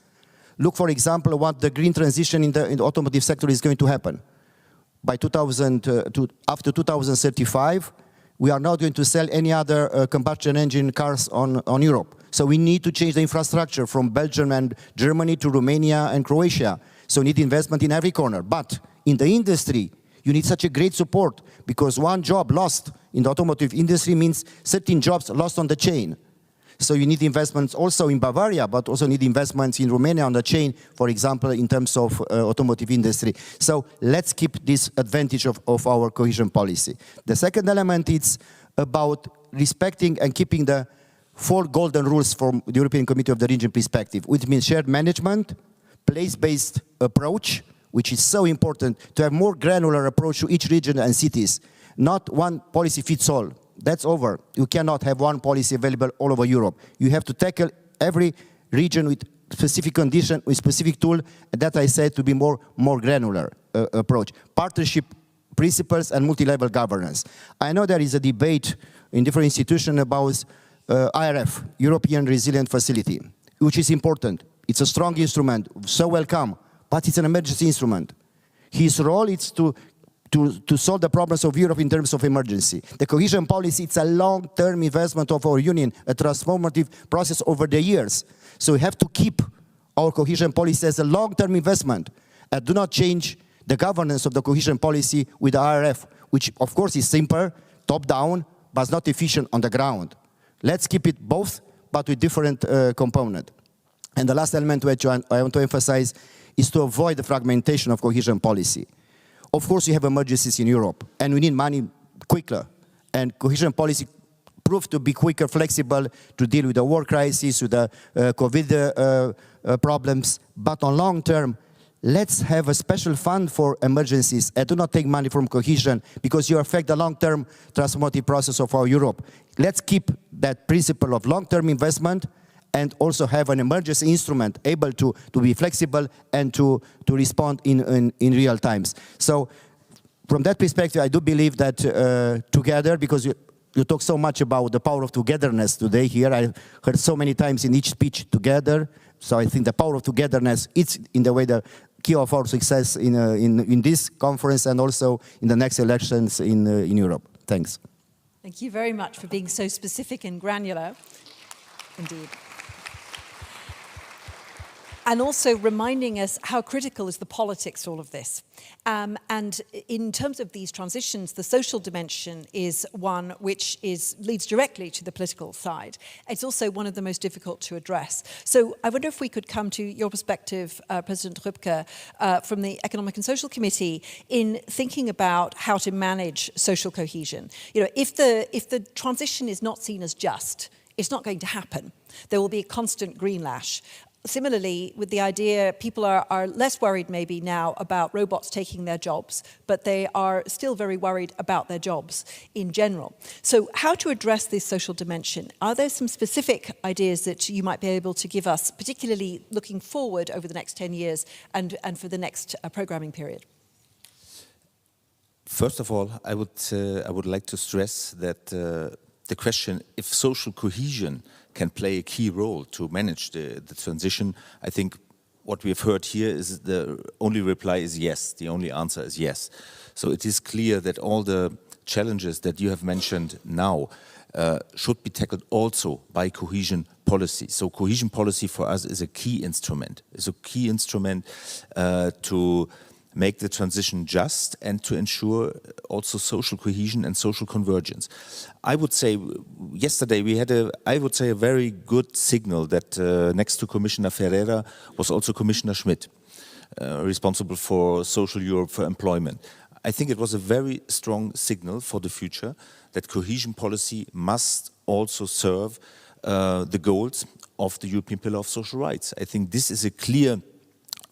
Look, for example, what the green transition in the automotive sector is going to happen. By after 2035, we are not going to sell any other combustion engine cars on Europe. So we need to change the infrastructure from Belgium and Germany to Romania and Croatia. So we need investment in every corner. But in the industry, you need such a great support, because one job lost in the automotive industry means 13 jobs lost on the chain. So you need investments also in Bavaria, but also need investments in Romania on the chain, for example, in terms of automotive industry. So let's keep this advantage of our cohesion policy. The second element is about respecting and keeping the 4 golden rules from the European Committee of the Region perspective, which means shared management, place-based approach, which is so important to have more granular approach to each region and cities. Not one policy fits all. That's over. You cannot have one policy available all over Europe. You have to tackle every region with specific condition, with specific tool, and that I said to be more granular approach. Partnership principles and multi-level governance. I know there is a debate in different institutions about IRF, European Resilient Facility, which is important. It's a strong instrument, so welcome, but it's an emergency instrument. His role is to solve the problems of Europe in terms of emergency. The cohesion policy, it's a long-term investment of our union, a transformative process over the years. So we have to keep our cohesion policy as a long-term investment and do not change the governance of the cohesion policy with the IRF, which of course is simpler, top-down, but not efficient on the ground. Let's keep it both, but with different component. And the last element which I want to emphasize is to avoid the fragmentation of cohesion policy. Of course, you have emergencies in Europe, and we need money quicker. And cohesion policy proved to be quicker, flexible to deal with the war crisis, with the COVID problems. But on long term, let's have a special fund for emergencies and do not take money from cohesion because you affect the long-term transformative process of our Europe. Let's keep that principle of long-term investment and also have an emergency instrument able to be flexible and to respond in real times. So from that perspective, I do believe that together, because you talk so much about the power of togetherness today here, I heard so many times in each speech together, so I think the power of togetherness is in the way the key of our success in this conference and also in the next elections in Europe. Thanks. Thank you very much for being so specific and granular. Indeed. And also reminding us how critical is the politics, all of this. And in terms of these transitions, the social dimension is one which leads directly to the political side. It's also one of the most difficult to address. So I wonder if we could come to your perspective, President Rübke, from the Economic and Social Committee, in thinking about how to manage social cohesion. You know, if the transition is not seen as just, it's not going to happen. There will be a constant green lash. Similarly, with the idea, people are less worried maybe now about robots taking their jobs, but they are still very worried about their jobs in general. So how to address this social dimension? Are there some specific ideas that you might be able to give us, particularly looking forward over the next 10 years and for the next programming period? First of all, I would like to stress that the question if social cohesion can play a key role to manage the transition, I think what we have heard here is the only reply is yes, the only answer is yes. So it is clear that all the challenges that you have mentioned now should be tackled also by cohesion policy. So cohesion policy for us is a key instrument. It's a key instrument to make the transition just and to ensure also social cohesion and social convergence. I would say yesterday we had a very good signal that next to Commissioner Ferreira was also Commissioner Schmidt, responsible for Social Europe, for employment. I think it was a very strong signal for the future that cohesion policy must also serve the goals of the European Pillar of Social Rights. I think this is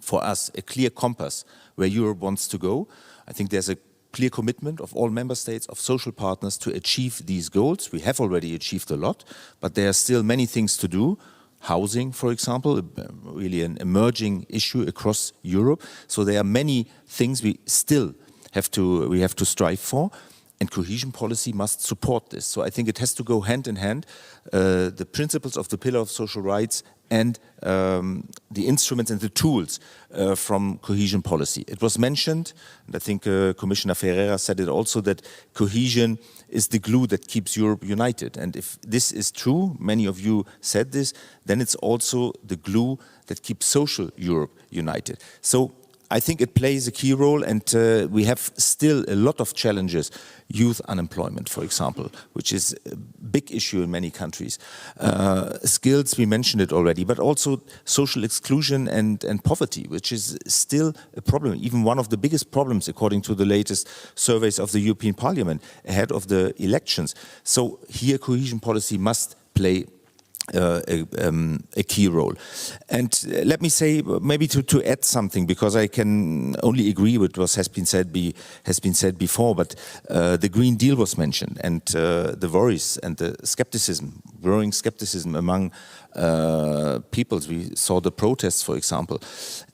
for us, a clear compass where Europe wants to go. I think there's a clear commitment of all member states, of social partners to achieve these goals. We have already achieved a lot, but there are still many things to do. Housing, for example, really an emerging issue across Europe. So there are many things we still have to strive for, and cohesion policy must support this. So I think it has to go hand in hand, the principles of the Pillar of Social Rights and the instruments and the tools from cohesion policy. It was mentioned, and I think Commissioner Ferreira said it also, that cohesion is the glue that keeps Europe united. And if this is true, many of you said this, then it's also the glue that keeps social Europe united. So I think it plays a key role, and we have still a lot of challenges. Youth unemployment, for example, which is a big issue in many countries. Skills, we mentioned it already, but also social exclusion and poverty, which is still a problem, even one of the biggest problems according to the latest surveys of the European Parliament ahead of the elections. So here cohesion policy must play a key role. And let me say, maybe to add something, because I can only agree with what has been said before, but the Green Deal was mentioned, and the worries and the growing skepticism among peoples. We saw the protests, for example,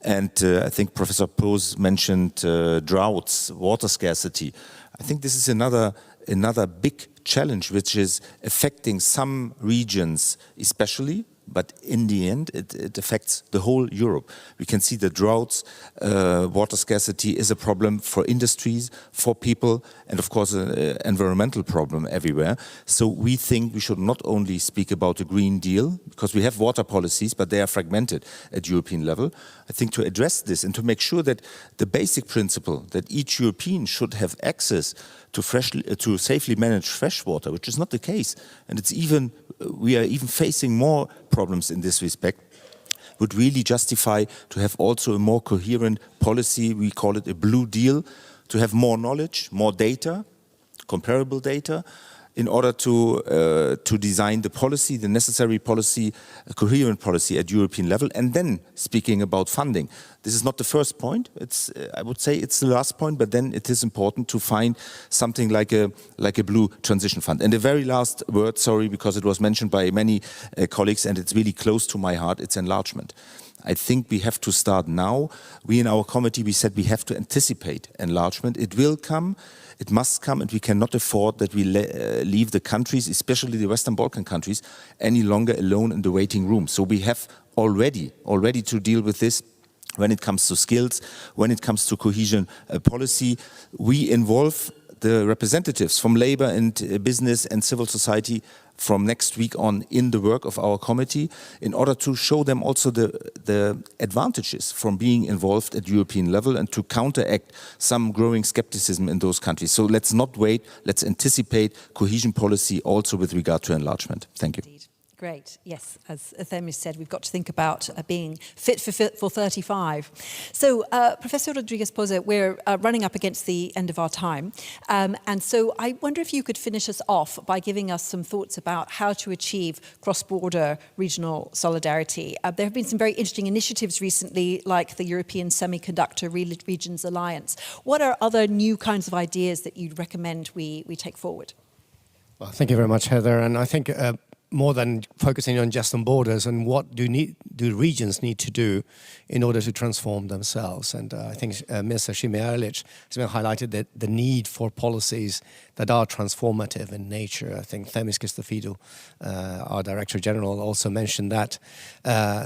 and I think Professor Poos mentioned droughts, water scarcity. I think this is another big challenge which is affecting some regions especially, but in the end it affects the whole Europe. We can see the droughts, water scarcity is a problem for industries, for people, and of course an environmental problem everywhere. So we think we should not only speak about a Green Deal, because we have water policies, but they are fragmented at European level. I think to address this and to make sure that the basic principle that each European should have access to safely manage fresh water, which is not the case, and we are even facing more problems in this respect, would really justify to have also a more coherent policy. We call it a blue deal, to have more knowledge, more data, comparable data, in order to design the policy, the necessary policy, a coherent policy at European level. And then speaking about funding, this is not the first point. I would say it's the last point, but then it is important to find something like a blue transition fund. And the very last word, sorry, because it was mentioned by many colleagues and it's really close to my heart, it's enlargement. I think we have to start now. We in our committee, we said we have to anticipate enlargement. It will come, it must come, and we cannot afford that we leave the countries, especially the Western Balkan countries, any longer alone in the waiting room. So we have already to deal with this. When it comes to skills, when it comes to cohesion policy, we involve the representatives from labor and business and civil society from next week on in the work of our committee in order to show them also the advantages from being involved at European level and to counteract some growing skepticism in those countries. So let's not wait, let's anticipate cohesion policy also with regard to enlargement. Thank you. Indeed. Great. Yes, as Themis said, we've got to think about being fit for 35. So, Professor Rodriguez-Poza, we're running up against the end of our time. And so I wonder if you could finish us off by giving us some thoughts about how to achieve cross-border regional solidarity. There have been some very interesting initiatives recently, like the European Semiconductor Regions Alliance. What are other new kinds of ideas that you'd recommend we take forward? Well, thank you very much, Heather. And I think more than focusing on just on borders and what do regions need to do in order to transform themselves. And I think Mr. Šimečević has been highlighted the need for policies that are transformative in nature. I think Themis Christophidou, our Director General, also mentioned that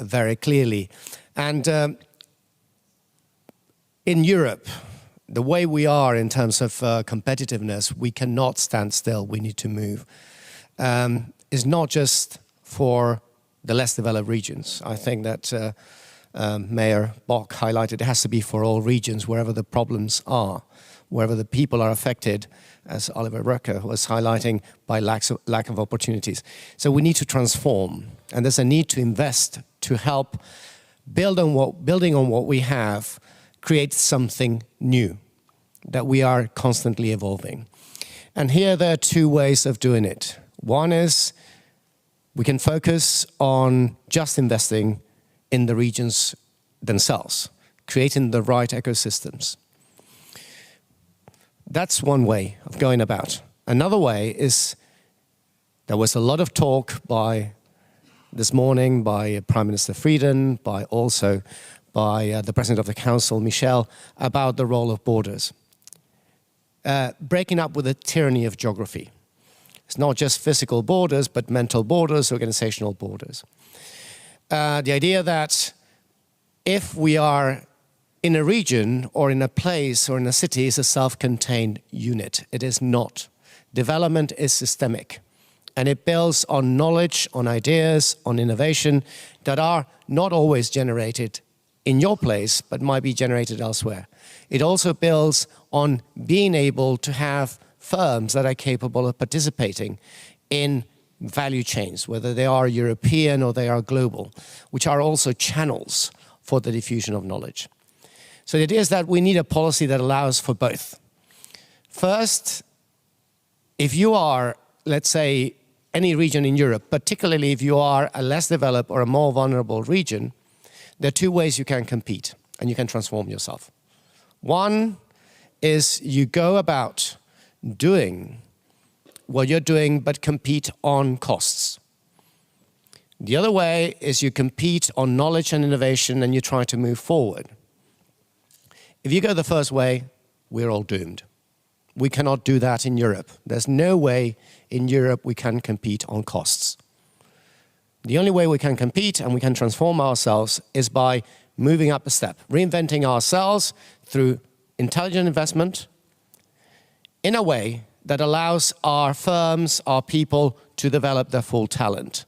very clearly. And in Europe, the way we are in terms of competitiveness, we cannot stand still, we need to move. Is not just for the less developed regions. I think that Mayor Bock highlighted it has to be for all regions, wherever the problems are, wherever the people are affected, as Oliver Röcker was highlighting, by lack of opportunities. So we need to transform, and there's a need to invest to help building on what we have, create something new, that we are constantly evolving. And here there are two ways of doing it. One is we can focus on just investing in the regions themselves, creating the right ecosystems. That's one way of going about. Another way is, there was a lot of talk this morning by Prime Minister Frieden, also by the President of the Council, Michel, about the role of borders. Breaking up with the tyranny of geography. It's not just physical borders, but mental borders, organizational borders. The idea that if we are in a region or in a place or in a city, it's a self-contained unit. It is not. Development is systemic, and it builds on knowledge, on ideas, on innovation that are not always generated in your place, but might be generated elsewhere. It also builds on being able to have firms that are capable of participating in value chains, whether they are European or they are global, which are also channels for the diffusion of knowledge. So the idea is that we need a policy that allows for both. First, if you are, let's say, any region in Europe, particularly if you are a less developed or a more vulnerable region, there are two ways you can compete and you can transform yourself. One is you go about doing what you're doing, but compete on costs. The other way is you compete on knowledge and innovation and you try to move forward. If you go the first way, we're all doomed. We cannot do that in Europe. There's no way in Europe we can compete on costs. The only way we can compete and we can transform ourselves is by moving up a step, reinventing ourselves through intelligent investment in a way that allows our firms, our people to develop their full talent.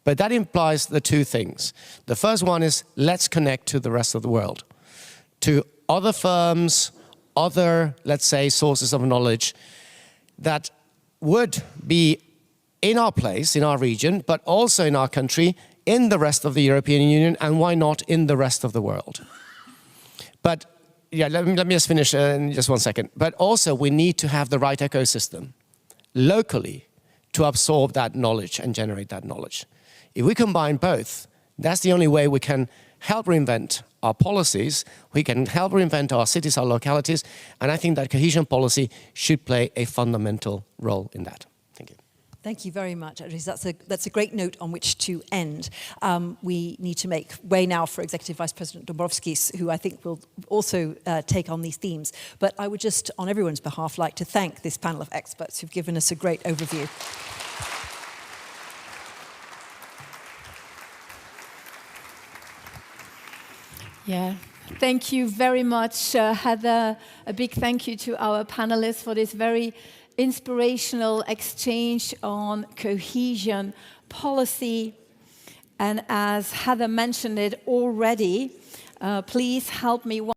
But that implies the two things. The first one is let's connect to the rest of the world, to other firms, other, let's say, sources of knowledge that would be in our place, in our region, but also in our country, in the rest of the European Union, and why not in the rest of the world. But yeah, let me just finish in just 1 second. But also we need to have the right ecosystem locally to absorb that knowledge and generate that knowledge. If we combine both, that's the only way we can help reinvent our policies, we can help reinvent our cities, our localities, and I think that cohesion policy should play a fundamental role in that. Thank you. Thank you very much, Andres. That's a great note on which to end. We need to make way now for Executive Vice President Dombrovskis, who I think will also take on these themes. But I would just, on everyone's behalf, like to thank this panel of experts who've given us a great overview. Yeah, thank you very much, Heather. A big thank you to our panelists for this very inspirational exchange on cohesion policy. And as Heather mentioned it already, please help me